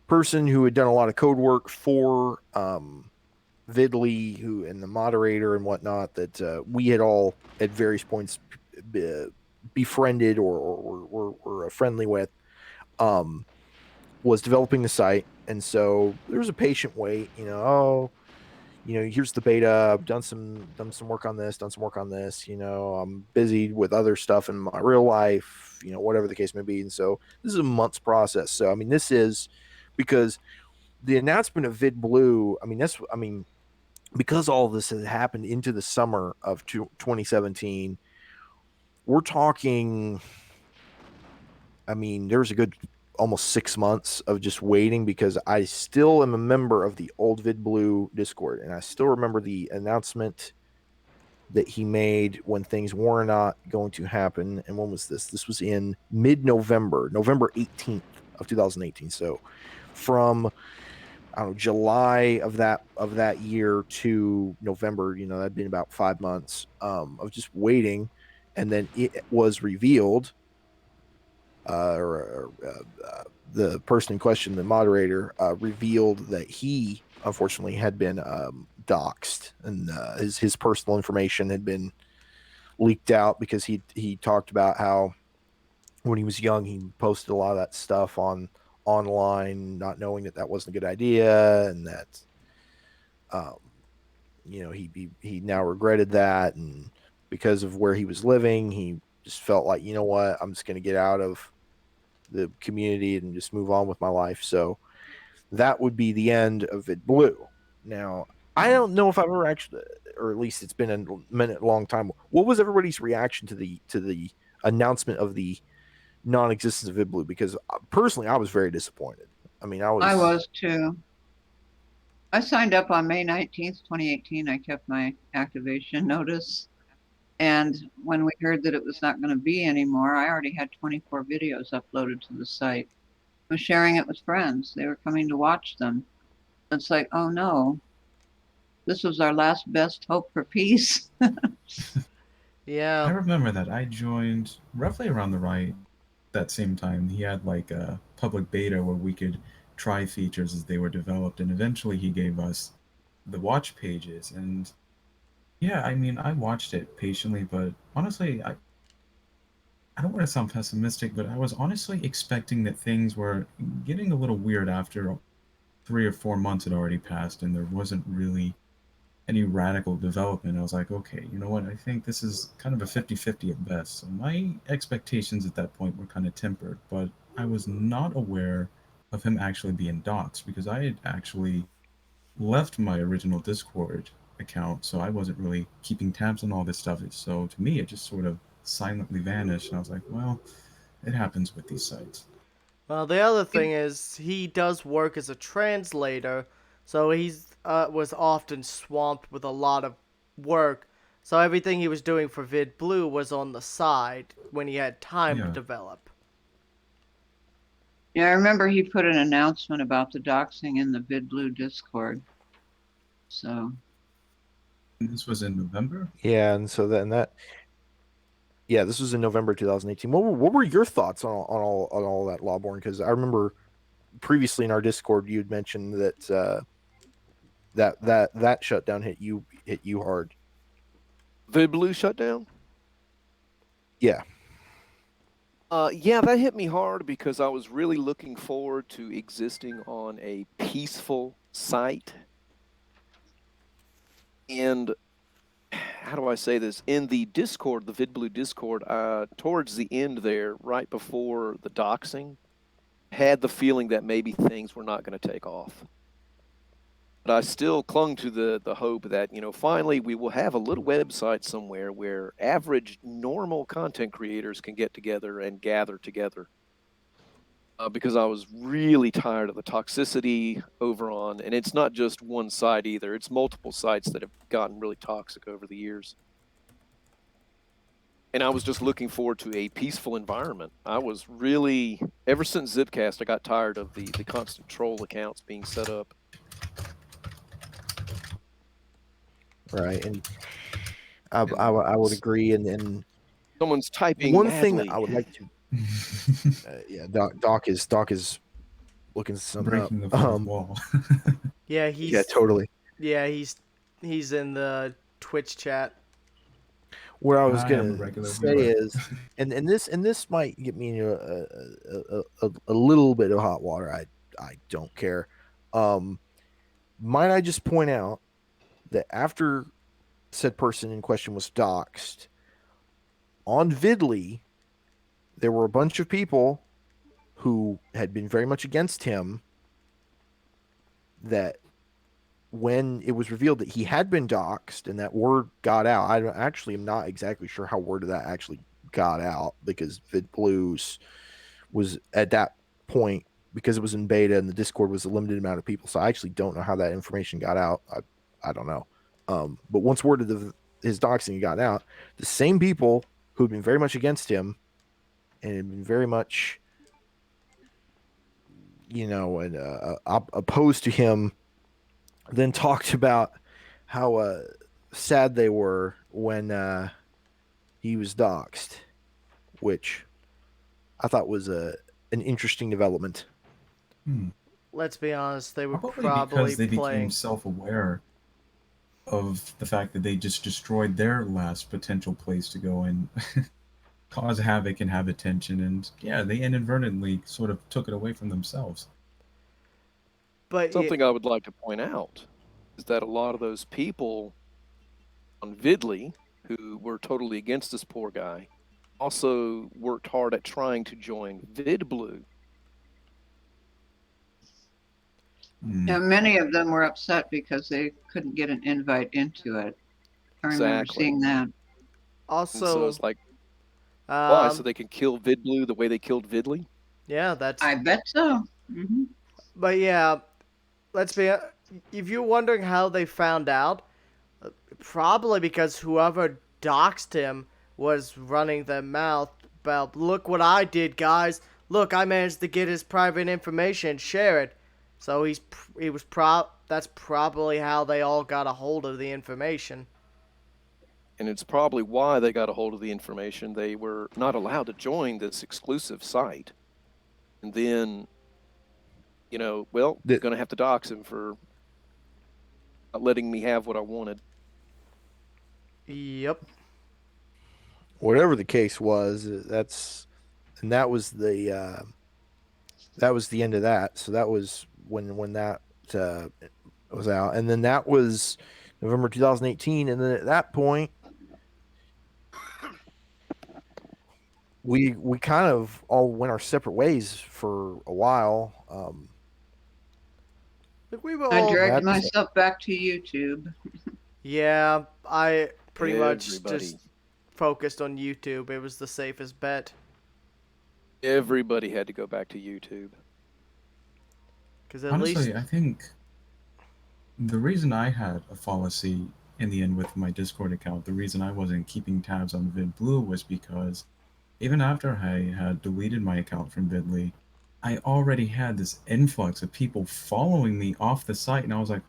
person who had done a lot of code work for Vidly, who and the moderator and whatnot, that we had all at various points befriended or were friendly with, was developing the site, and so there was a patient wait. Here's the beta. I've done some work on this, done some work on this. I'm busy with other stuff in my real life. Whatever the case may be, and so this is a month's process. So I mean, this is because the announcement of VidBlue. Because all of this has happened into the summer of 2017. We're talking. I mean, there's a good almost 6 months of just waiting because I still am a member of the old VidBlue Discord, and I still remember the announcement that he made when things were not going to happen. And when was this? This was in mid-November, November 18th of 2018. So from July of that year to November, that'd been about 5 months of just waiting, and then it was revealed. The person in question, the moderator, revealed that he unfortunately had been doxxed, and his personal information had been leaked out because he talked about how when he was young he posted a lot of that stuff online, not knowing that wasn't a good idea, and that he now regretted that, and because of where he was living, he just felt like, what, I'm just going to get out of the community and just move on with my life. So that would be the end of VidBlue. Now, I don't know if I've ever actually, or at least it's been a long time. What was everybody's reaction to the announcement of the non-existence of VidBlue? Because personally, I was very disappointed. I mean, I was too. I signed up on May 19th, 2018. I kept my activation notice. And when we heard that it was not going to be anymore, I already had 24 videos uploaded to the site. I was sharing it with friends. They were coming to watch them. It's like, oh no, this was our last best hope for peace. I Yeah. remember that I joined roughly around that same time. He had like a public beta where we could try features as they were developed, and eventually he gave us the watch pages. And yeah, I mean, I watched it patiently, but honestly, I don't want to sound pessimistic, but I was honestly expecting that things were getting a little weird after 3 or 4 months had already passed, and there wasn't really any radical development. I was like, okay, you know what? I think this is kind of a 50-50 at best. So my expectations at that point were kind of tempered, but I was not aware of him actually being doxxed because I had actually left my original Discord account, so I wasn't really keeping tabs on all this stuff. So to me, it just sort of silently vanished, and I was like, well, it happens with these sites. Well, the other thing is he does work as a translator, so he's was often swamped with a lot of work. So everything he was doing for VidBlue was on the side when he had time to Yeah. develop. Yeah, I remember he put an announcement about the doxing in the VidBlue Discord. So And this was in November. Yeah, and so yeah, this was in November 2018. What were your thoughts on all that, Lawborn? Because I remember previously in our Discord you had mentioned that that shutdown hit you hard. VidBlue shutdown? Yeah. Yeah, that hit me hard because I was really looking forward to existing on a peaceful site. And how do I say this? In the Discord, the VidBlue Discord, towards the end there, right before the doxing, had the feeling that maybe things were not going to take off. But I still clung to the hope that, finally we will have a little website somewhere where average, normal content creators can get together and gather together. Because I was really tired of the toxicity over on, and it's not just one site either. It's multiple sites that have gotten really toxic over the years. And I was just looking forward to a peaceful environment. I was really, ever since Zipcast, I got tired of the constant troll accounts being set up. Right. And I would agree. And Someone's typing one thing that madly. I would like to, yeah, Doc is looking something up. Breaking the fourth wall. Yeah, Yeah, totally. Yeah, he's in the Twitch chat. What I was I am a gonna regular say viewer. is, and this might get me into a little bit of hot water. I don't care. Might I just point out that after said person in question was doxxed on Vidly, there were a bunch of people who had been very much against him. That when it was revealed that he had been doxxed and that word got out, I actually am not exactly sure how word of that actually got out, because VidBlues was at that point, because it was in beta and the Discord was a limited amount of people. So I actually don't know how that information got out. I don't know. But once word of his doxing got out, the same people who had been very much against him and had been very much, opposed to him, then talked about how sad they were when he was doxxed, which I thought was an interesting development. Let's be honest, they were Probably probably because they became playing. self-aware of the fact that they just destroyed their last potential place to go and cause havoc and have attention, and yeah, they inadvertently sort of took it away from themselves. But Something I would like to point out is that a lot of those people on Vidly who were totally against this poor guy also worked hard at trying to join VidBlue. Yeah, many of them were upset because they couldn't get an invite into it. I remember Exactly. seeing that. And so also, it's like, why? So um, they can kill VidBlue the way they killed Vidly? yeah, that's. I bet so. Hmm. But yeah, let's be. If you're wondering how they found out, probably because whoever doxed him was running their mouth about, look what I did, guys. Look, I managed to get his private information and share it. So that's probably how they all got a hold of the information. And it's probably why they got a hold of the information. They were not allowed to join this exclusive site. And then, well, I'm going to have to dox him for not letting me have what I wanted. Yep. Whatever the case was, that was the end of that. So that was when that was out, and then that was November 2018, and then at that point, we kind of all went our separate ways for a while. We were I all. dragged myself back to YouTube. Yeah, I pretty much Everybody. just focused on YouTube. It was the safest bet. Everybody had to go back to YouTube. Because at Honestly, least. I think the reason I had a fallacy in the end with my Discord account, the reason I wasn't keeping tabs on VidBlue was because even after I had deleted my account from Vidly, I already had this influx of people following me off the site, and I was like,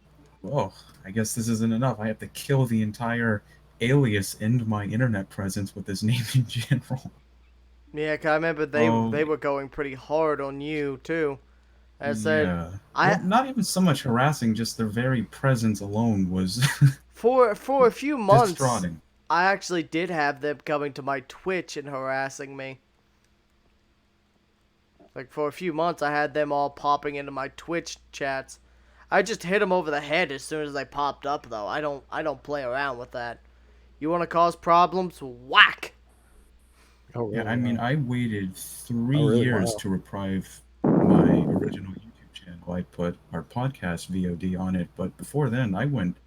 well, I guess this isn't enough. I have to kill the entire alias and my internet presence with this name in general. Yeah, 'cause I remember they were going pretty hard on you too. I said, Yeah. Well, not even so much harassing, just their very presence alone was for a few months, distraughting. I actually did have them coming to my Twitch and harassing me. Like for a few months, I had them all popping into my Twitch chats. I just hit them over the head as soon as they popped up, though. I don't play around with that. You want to cause problems? Whack! Oh, Yeah, I mean, I waited 3 Oh, really? years Wow. to reprieve my original YouTube channel. I put our podcast VOD on it, but before then, I went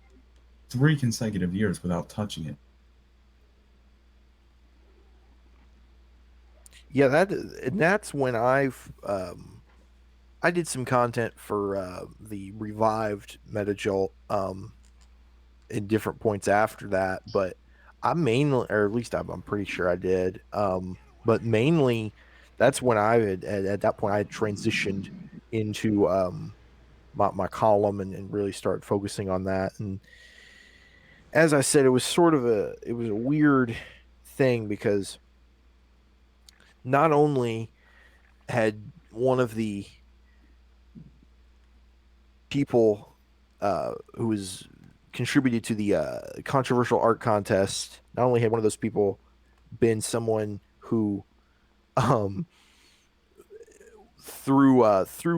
3 consecutive years without touching it. Yeah, that's when I did some content for the revived Metajolt in different points after that, but I mainly, or at least I'm pretty sure I did, but mainly that's when I had at that point I had transitioned into my column and really started focusing on that. And as I said, it was a weird thing because not only had one of the people who was contributed to the controversial art contest, not only had one of those people been someone who um through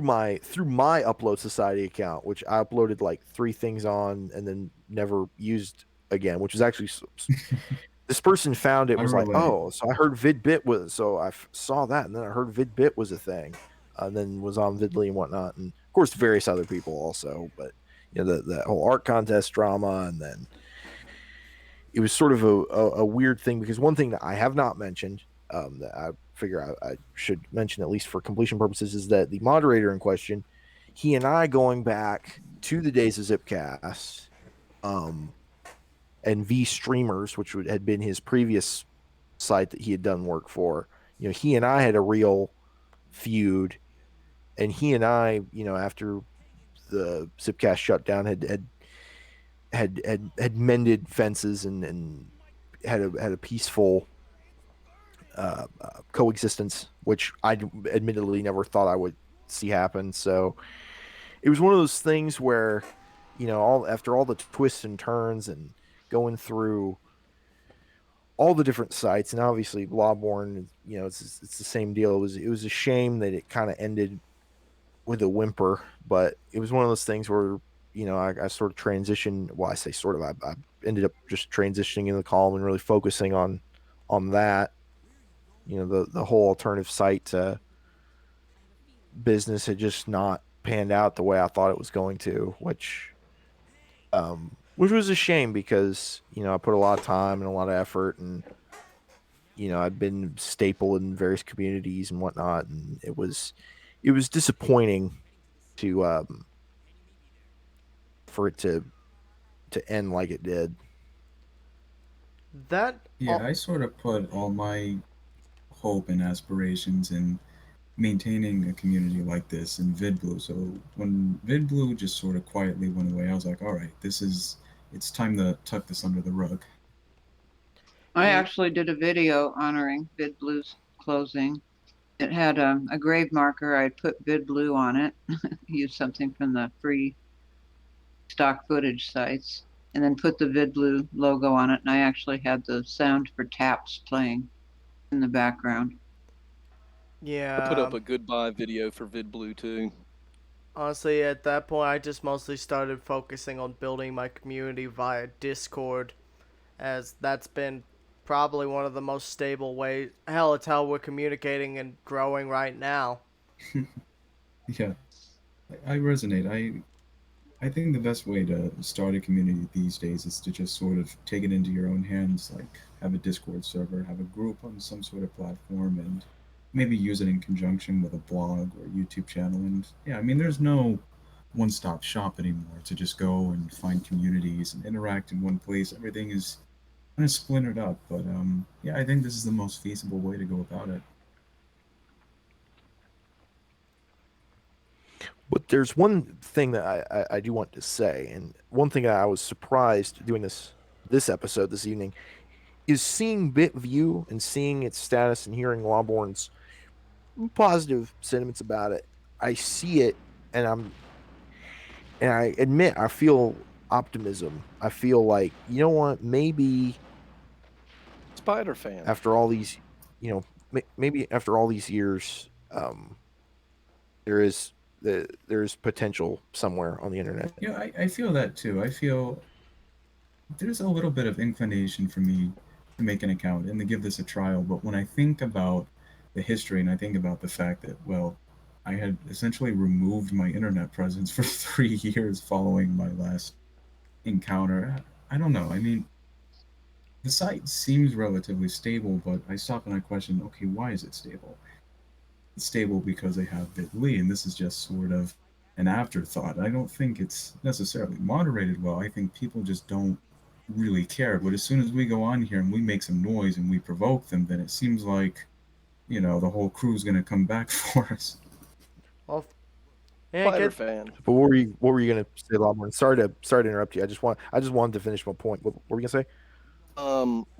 my upload society account, which I uploaded like 3 things on and then never used again, which was actually this person found it I was like, relate. oh, so I heard VidBit was, so saw that, and then I heard VidBit was a thing, and then was on Vidly and whatnot, and of course various other people also, but that whole art contest drama, and then it was sort of a weird thing because one thing that I have not mentioned, that I figure I should mention at least for completion purposes, is that the moderator in question, he and I going back to the days of Zipcast, um, and V Streamers, which had been his previous site that he had done work for. He and I had a real feud, and he and I, after the Zipcast shutdown, had mended fences and had a peaceful coexistence, which I admittedly never thought I would see happen. So it was one of those things where, all after all the twists and turns and going through all the different sites, and obviously Lawborn, it's the same deal. It was a shame that it kind of ended with a whimper, but it was one of those things where I sort of transitioned. Well, I say sort of. I ended up just transitioning in the column and really focusing on that. The whole alternative site business had just not panned out the way I thought it was going to, which was a shame because I put a lot of time and a lot of effort, and I've been staple in various communities and whatnot, and it was disappointing to for it to end like it did. That Yeah, I sort of put all my hope and aspirations in maintaining a community like this in VidBlue. So when VidBlue just sort of quietly went away, I was like, all right, it's time to tuck this under the rug. I ye- actually did a video honoring Bid Blue's closing. It had a grave marker. I put Bid Blue on it, used something from the free stock footage sites, and then put the VidBlue logo on it. And I actually had the sound for taps playing in the background. I put yeah, up a goodbye video for VidBlue too. honestly, at that point, I just mostly started focusing on building my community via Discord, as that's been probably one of the most stable ways. Hell, it's how we're communicating and growing right now. Yeah, I resonate. I think the best way to start a community these days is to just sort of take it into your own hands, like have a Discord server, have a group on some sort of platform, and maybe use it in conjunction with a blog or YouTube channel. And yeah, I mean, there's no one stop shop anymore to just go and find communities and interact in one place. Everything is kind of splintered up. But yeah, I think this is the most feasible way to go about it. But there's one thing that I do want to say, and one thing that I was surprised doing this episode this evening is seeing BitView and seeing its status and hearing Lawborn's positive sentiments about it. I see it, and I admit I feel optimism. I feel like, what, maybe Spider fan. after all these, maybe after all these years, there is there's potential somewhere on the internet. Yeah, I feel that too. I feel there's a little bit of inclination for me to make an account and to give this a trial. But when I think about the history and I think about the fact that, well, I had essentially removed my internet presence for 3 years following my last encounter, I don't know. I mean, the site seems relatively stable, but I stop and I question, okay, why is it stable? It's stable because they have Bitly, and this is just sort of an afterthought. I don't think it's necessarily moderated well. I think people just don't really care. But as soon as we go on here and we make some noise and we provoke them, then it seems like, the whole crew's going to come back for us. Well, Yeah, Fighter good. fan. But what were you gonna say, Lobborn? Sorry to interrupt you. I just wanted to finish my point. What were you gonna say?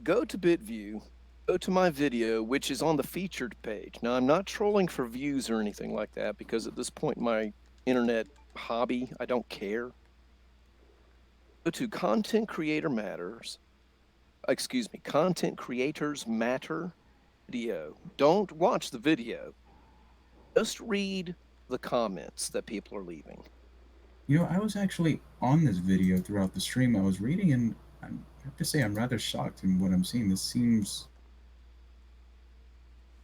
Go to BitView, go to my video, which is on the featured page. Now, I'm not trolling for views or anything like that because at this point in my internet hobby, I don't care. Go to Content Creator Matters. Excuse me, Content Creators Matter video. Don't watch the video. Just read the comments that people are leaving. You know, I was actually on this video throughout the stream. I was reading, and I have to say I'm rather shocked in what I'm seeing. This seems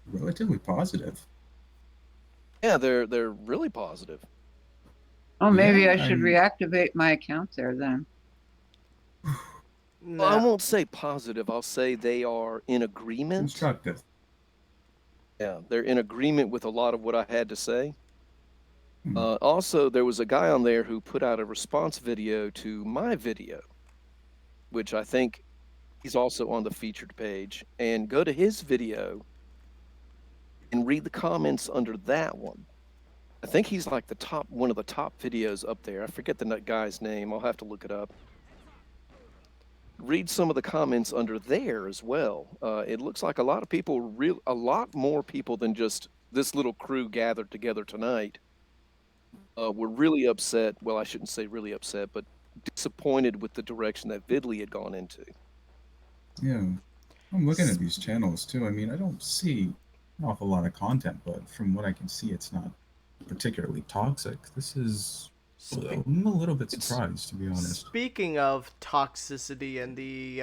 relatively positive. Yeah, they're really positive. Oh, maybe Yeah, I should reactivate my account there then. Well, I Nah. won't say positive. I'll say they are in agreement. Constructive. Yeah, they're in agreement with a lot of what I had to say. Hmm. Also, there was a guy on there who put out a response video to my video, which I think he's also on the featured page. And go to his video and read the comments under that one. I think he's like one of the top videos up there. I forget the guy's name. I'll have to look it up. Read some of the comments under there as well. It looks like a lot of people, a lot more people than just this little crew gathered together tonight, were really upset. Well, I shouldn't say really upset, but disappointed with the direction that Vidley had gone into. Yeah. I'm looking at these channels too. I mean, I don't see an awful lot of content, but from what I can see, it's not particularly toxic. I'm a little bit surprised, to be honest. Speaking of toxicity and the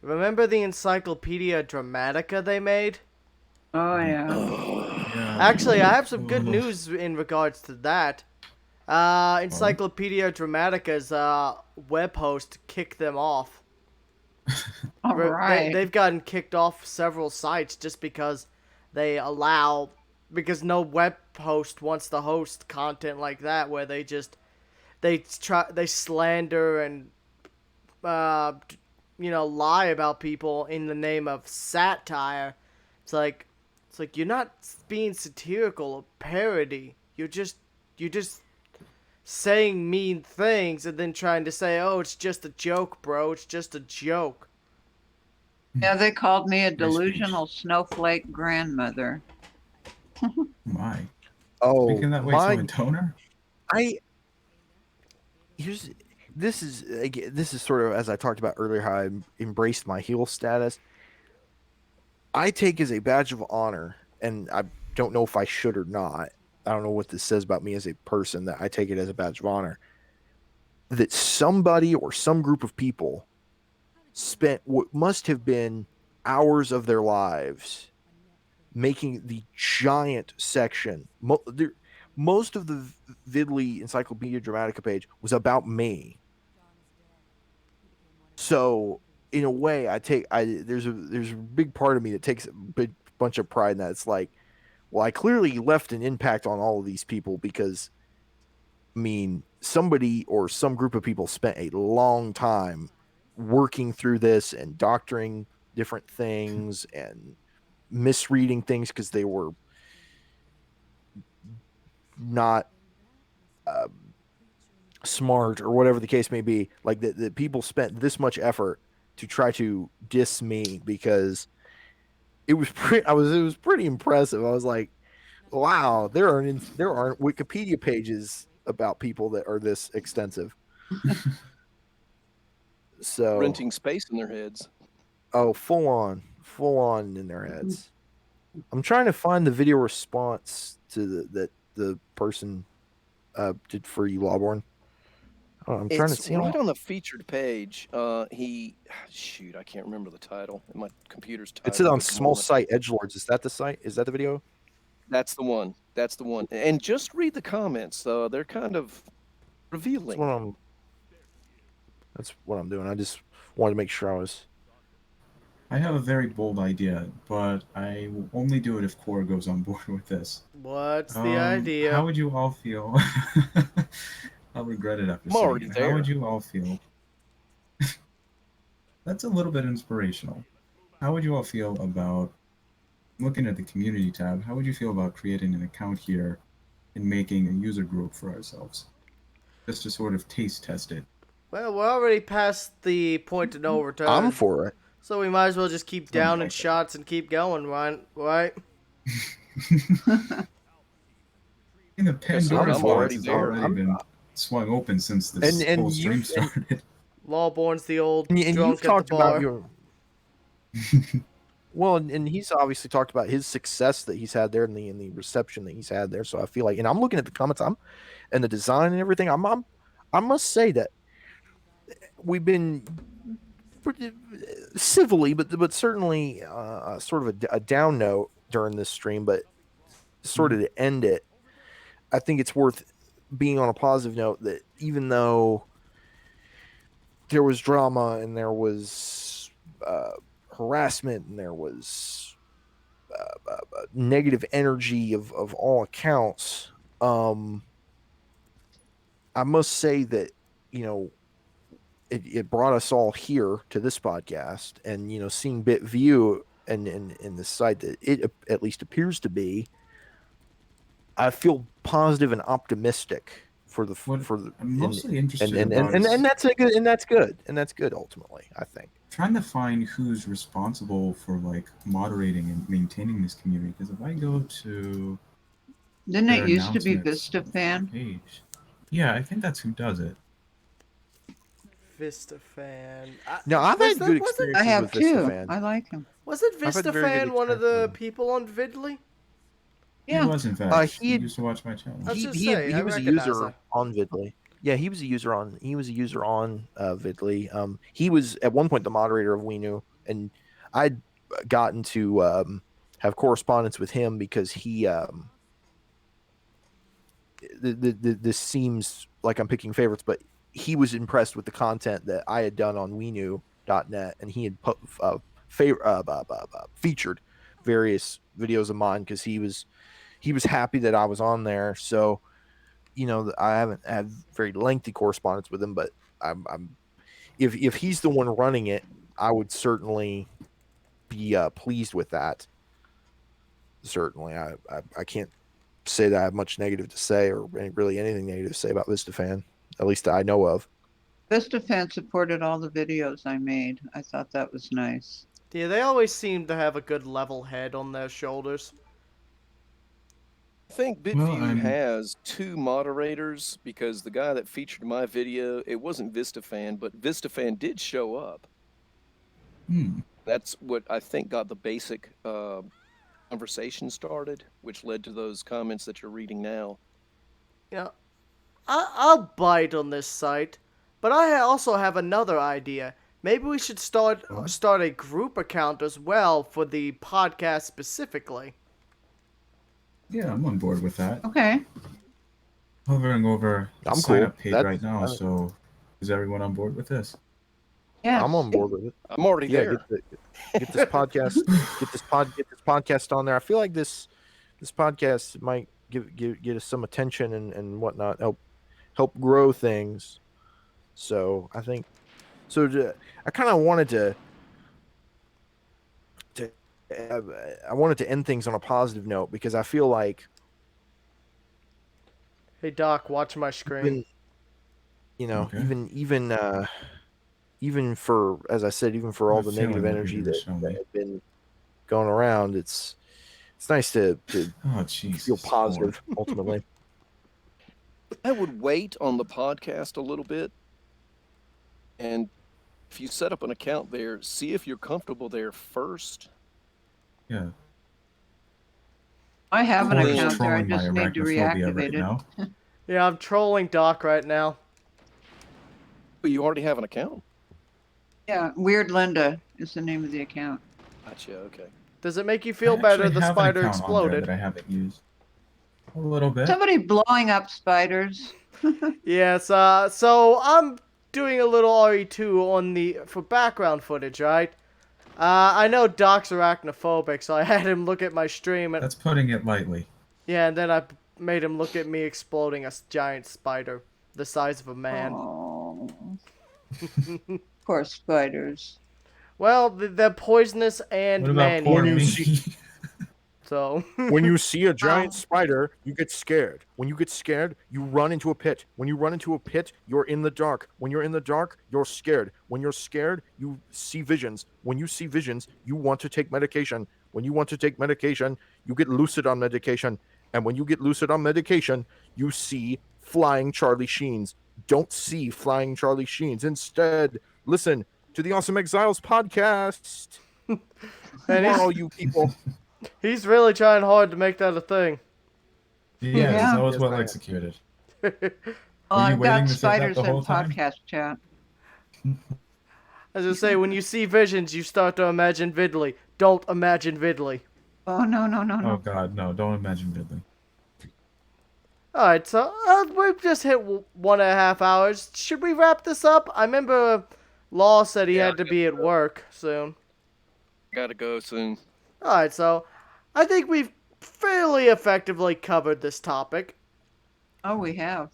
remember the Encyclopedia Dramatica they made? Oh, yeah. Yeah. Actually, I have some good news in regards to that. Encyclopedia Dramatica's web host kicked them off. All right. They've gotten kicked off several sites just because because no web host wants to host content like that where they slander and lie about people in the name of satire. It's like you're not being satirical or parody. You're just saying mean things and then trying to say, "Oh, it's just a joke, bro. It's just a joke." Yeah, they called me a delusional snowflake grandmother. My. Oh, Speaking that way to a toner? This is sort of, as I talked about earlier, how I embraced my heel status. I take as a badge of honor, and I don't know if I should or not. I don't know what this says about me as a person, that I take it as a badge of honor, that somebody or some group of people spent what must have been hours of their lives making the giant section. Most of the Vidley Encyclopedia Dramatica page was about me. So in a way, there's a big part of me that takes a big bunch of pride in that. It's like, well, I clearly left an impact on all of these people because, I mean, somebody or some group of people spent a long time working through this and doctoring different things and misreading things because they were not smart or whatever the case may be. Like the people spent this much effort to try to diss me because it was pretty impressive. I was like, wow, there aren't Wikipedia pages about people that are this extensive. So Renting space in their heads. Oh, full on in their heads. I'm trying to find the video response to that the person did for you, Lawborn. I'm trying to It's see right on the featured page. I can't remember the title. My computer's tired. It's on Small Site Edgelords. Is that the site? Is that the video? That's the one. And just read the comments. They're kind of revealing. That's what I'm doing. I just wanted to make sure I have a very bold idea, but I will only do it if Core goes on board with this. What's the idea? How would you all feel? I'll regret it after I'm already saying it. there. How would you all feel? That's a little bit inspirational. How would you all feel about looking at the community tab? How would you feel about creating an account here in making a user group for ourselves, just to sort of taste test it. Well, we're already past the point of no return. I'm for it. So we might as well just keep Something downing like that. shots and keep going, right? And the I'm Pandora's already box has there. already been swung open since this And whole you- stream started. Lawborn's the old And drunk you've at the talked bar. about your well, and he's obviously talked about his success that he's had there and the reception that he's had there. So I feel like, and I'm looking at the comments, and the design and everything. I must say that we've been pretty civilly, but certainly sort of a down note during this stream. But sort of to end it, I think it's worth being on a positive note that even though there was drama and there was harassment and there was negative energy of all accounts, I must say that, it brought us all here to this podcast, and seeing BitView and the site that it at least appears to be, I feel positive and optimistic for the What for the I'm mostly interested and about is that's good ultimately, I think. trying to find who's responsible for like moderating and maintaining this community. Because if I go to Didn't their it used to be announcements VistaFan? page, yeah, I think that's who does it. VistaFan. No, I've had good experiences I have with too. VistaFan. I like him. Wasn't I've had very good VistaFan one of the experience with him. people on Vidly? He Yeah. was in fact. he He had- used to watch my channel. I was He, just he, saying, he I was a recognize user that. on Vidly. Yeah, he was a user on Vidly. He was at one point the moderator of We Knew, and I'd gotten to have correspondence with him because he this seems like I'm picking favorites, but he was impressed with the content that I had done on WeKnew.net, and he had featured various videos of mine because he was happy that I was on there. So, I haven't had very lengthy correspondence with him, but I'm if he's the one running it, I would certainly be pleased with that. Certainly, I can't say that I have much negative to say or really anything negative to say about VistaFan, at least that I know of. VistaFan supported all the videos I made. I thought that was nice. Yeah, they always seem to have a good level head on their shoulders. I think Well, BitView has two moderators because the guy that featured my video, it wasn't VistaFan, but VistaFan did show up. That's what I think got the basic conversation started, which led to those comments that you're reading now. Yeah, I'll bite on this site, but I also have another idea. Maybe we should start a group account as well for the podcast specifically. Yeah, I'm on board with that. Okay. Hovering over the I'm sign cool. up page That's right now. fine. So, is everyone on board with this? Yeah. I'm on board with it. I'm already there. Get this podcast, get this podcast on there. I feel like this podcast might get us some attention and whatnot, help grow things. So I think I kind of wanted to I wanted to end things on a positive note because I feel like Hey Doc, watch my screen. Okay. even for, as I said, even for all I'm the feeling negative what energy you're gonna that show me. had been going around, it's nice to Oh, jeez. feel positive ultimately. I would wait on the podcast a little bit. And if you set up an account there, see if you're comfortable there first. Yeah. I have an Corey's account there. I trolling my just need to arachnophobia reactivate right it. now. Yeah, I'm trolling Doc right now. But you already have an account? Yeah, Weird Linda is the name of the account. Gotcha, okay. Does it make you feel I better actually the have an spider account on there exploded? that I haven't used. A little bit. Somebody blowing up spiders. Yes, so I'm doing a little RE2 for background footage, right? I know Doc's arachnophobic, so I had him look at my stream, and That's putting it lightly. yeah, and then I made him look at me exploding a giant spider the size of a man. Oh. Poor spiders. Well, they're poisonous and What about poor man-eating. me? So When you see a giant Oh. spider, you get scared. When you get scared, you run into a pit. When you run into a pit, you're in the dark. When you're in the dark, you're scared. When you're scared, you see visions. When you see visions, you want to take medication. When you want to take medication, you get lucid on medication. And when you get lucid on medication, you see flying Charlie Sheens. Don't see flying Charlie Sheens. Instead, listen to the Awesome Exiles podcast. and Come on, all you people. he's really trying hard to make that a thing. Yes, Yeah. that was Yes, well I am. executed. Well, Were you I've waiting got to say that spiders the in whole time? podcast chat. As I say, when you see visions, you start to imagine Vidley. Don't imagine Vidley. Oh, no, no, no, Oh no. God, no! Don't imagine Ridley. Alright, so we've just hit 1.5 hours. Should we wrap this up? I remember Law said he Yeah, had to be at work soon. Gotta go soon. Alright, so I think we've fairly effectively covered this topic. Oh, we have.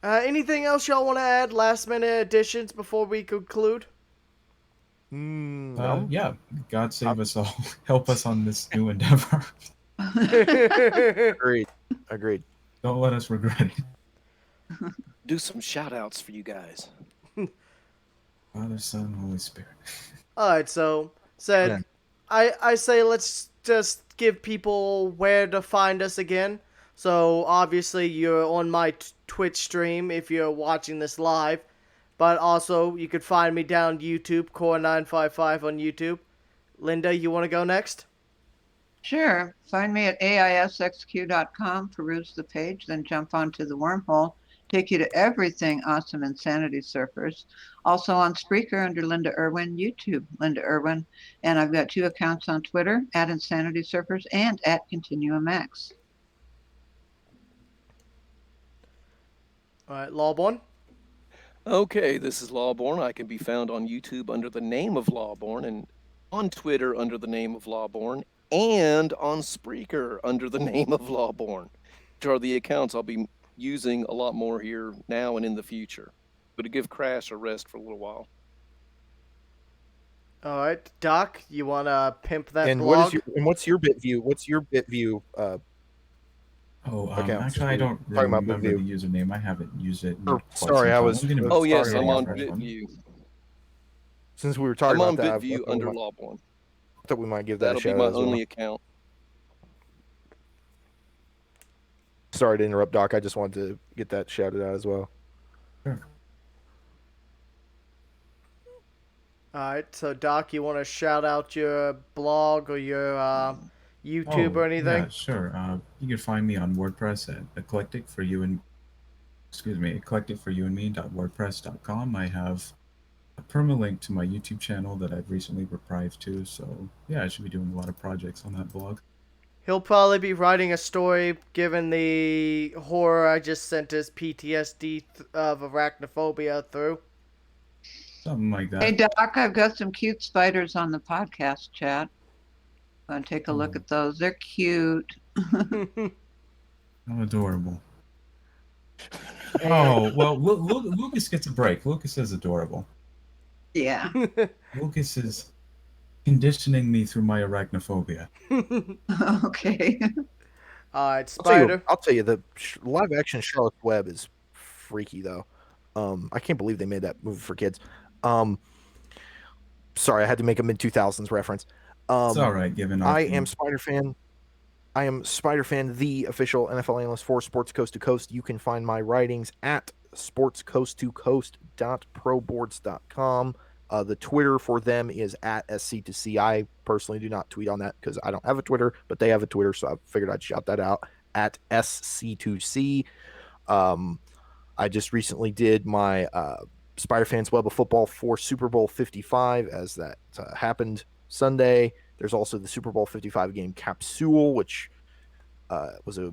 Anything else y'all want to add? Last minute additions before we conclude? No. Yeah, God save us all. Help us on this new endeavor. Agreed. Agreed. Don't let us regret it. Do some shout outs for you guys. Father, Son, Holy Spirit. Alright, so said Yeah. I say let's just give people where to find us again. So obviously you're on my Twitch stream if you're watching this live, but also you could find me down YouTube, Core955 on YouTube. Linda, you want to go next? Sure. Find me at aisxq.com, peruse the page, then jump onto the wormhole, take you to everything awesome Insanity Surfers. Also on Spreaker under Linda Irwin, YouTube, Linda Irwin. And I've got 2 accounts on Twitter, at Insanity Surfers and at Continuum X. Alright, Lawborn. Okay, this is Lawborn. I can be found on YouTube under the name of Lawborn and on Twitter under the name of Lawborn and on Spreaker under the name of Lawborn, which are the accounts I'll be using a lot more here now and in the future. But to give Crash a rest for a little while. Alright, Doc, you want to pimp that And blog? what's your bit view? What's your bit view? Oh, Accounts. actually, I don't Talking about remember the BitView. username. I haven't used it. In Oh, quite sorry, some I time. was- I'm gonna be Oh, yes, Sorry, I'm starting on a fresh one. BitView. Since we were talking I'm on about that, BitView I under Lawborn. thought we might give that a That'll be shout my out as well. only account. Sorry to interrupt, Doc. I just wanted to get that shouted out as well. Alright, so Doc, you want to shout out your blog or your YouTube or anything? Yeah, sure. You can find me on WordPress at eclecticforyouandme.wordpress.com. I have a permalink to my YouTube channel that I've recently reprived to. So yeah, I should be doing a lot of projects on that blog. He'll probably be writing a story given the horror I just sent his PTSD of arachnophobia through. Something like that. Hey, Doc, I've got some cute spiders on the podcast chat. Want to take a look at those? They're cute. How adorable. Oh, well, Lucas gets a break. Lucas is adorable. Yeah. Lucas is conditioning me through my arachnophobia. Okay. Alright, Spider. I'll tell you the live action Charlotte's Web is freaky though. I can't believe they made that movie for kids. Sorry, I had to make a mid 2000s reference. It's all right, given our I am Spider Fan. I am Spider Fan, the official NFL analyst for Sports Coast to Coast. You can find my writings at sportscoasttocoast.proboards.com. The Twitter for them is at SC2C. I personally do not tweet on that because I don't have a Twitter, but they have a Twitter, so I figured I'd shout that out at SC2C. I just recently did my Spider Fans Web of Football for Super Bowl 55 as that happened Sunday. There's also the Super Bowl 55 game capsule, which was a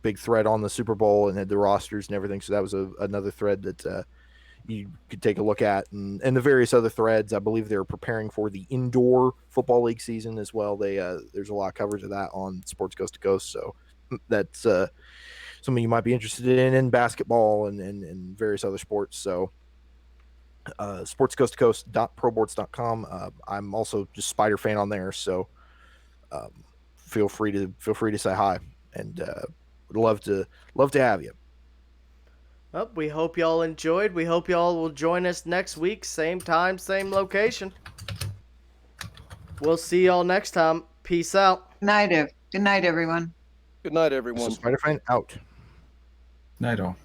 big thread on the Super Bowl and had the rosters and everything. So that was another thread that you could take a look at. And the various other threads, I believe they're preparing for the indoor football league season as well. There's a lot of coverage of that on Sports Coast to Coast. So that's something you might be interested in basketball and various other sports. So sportscoasttocoast.proboards.com. I'm also just Spider Fan on there, so feel free to say hi, and would love to have you. Well, we hope y'all enjoyed. We hope y'all will join us next week, same time, same location. We'll see y'all next time. Peace out. Good night, everyone. Good night, So everyone. Spider-Fan out. Night all.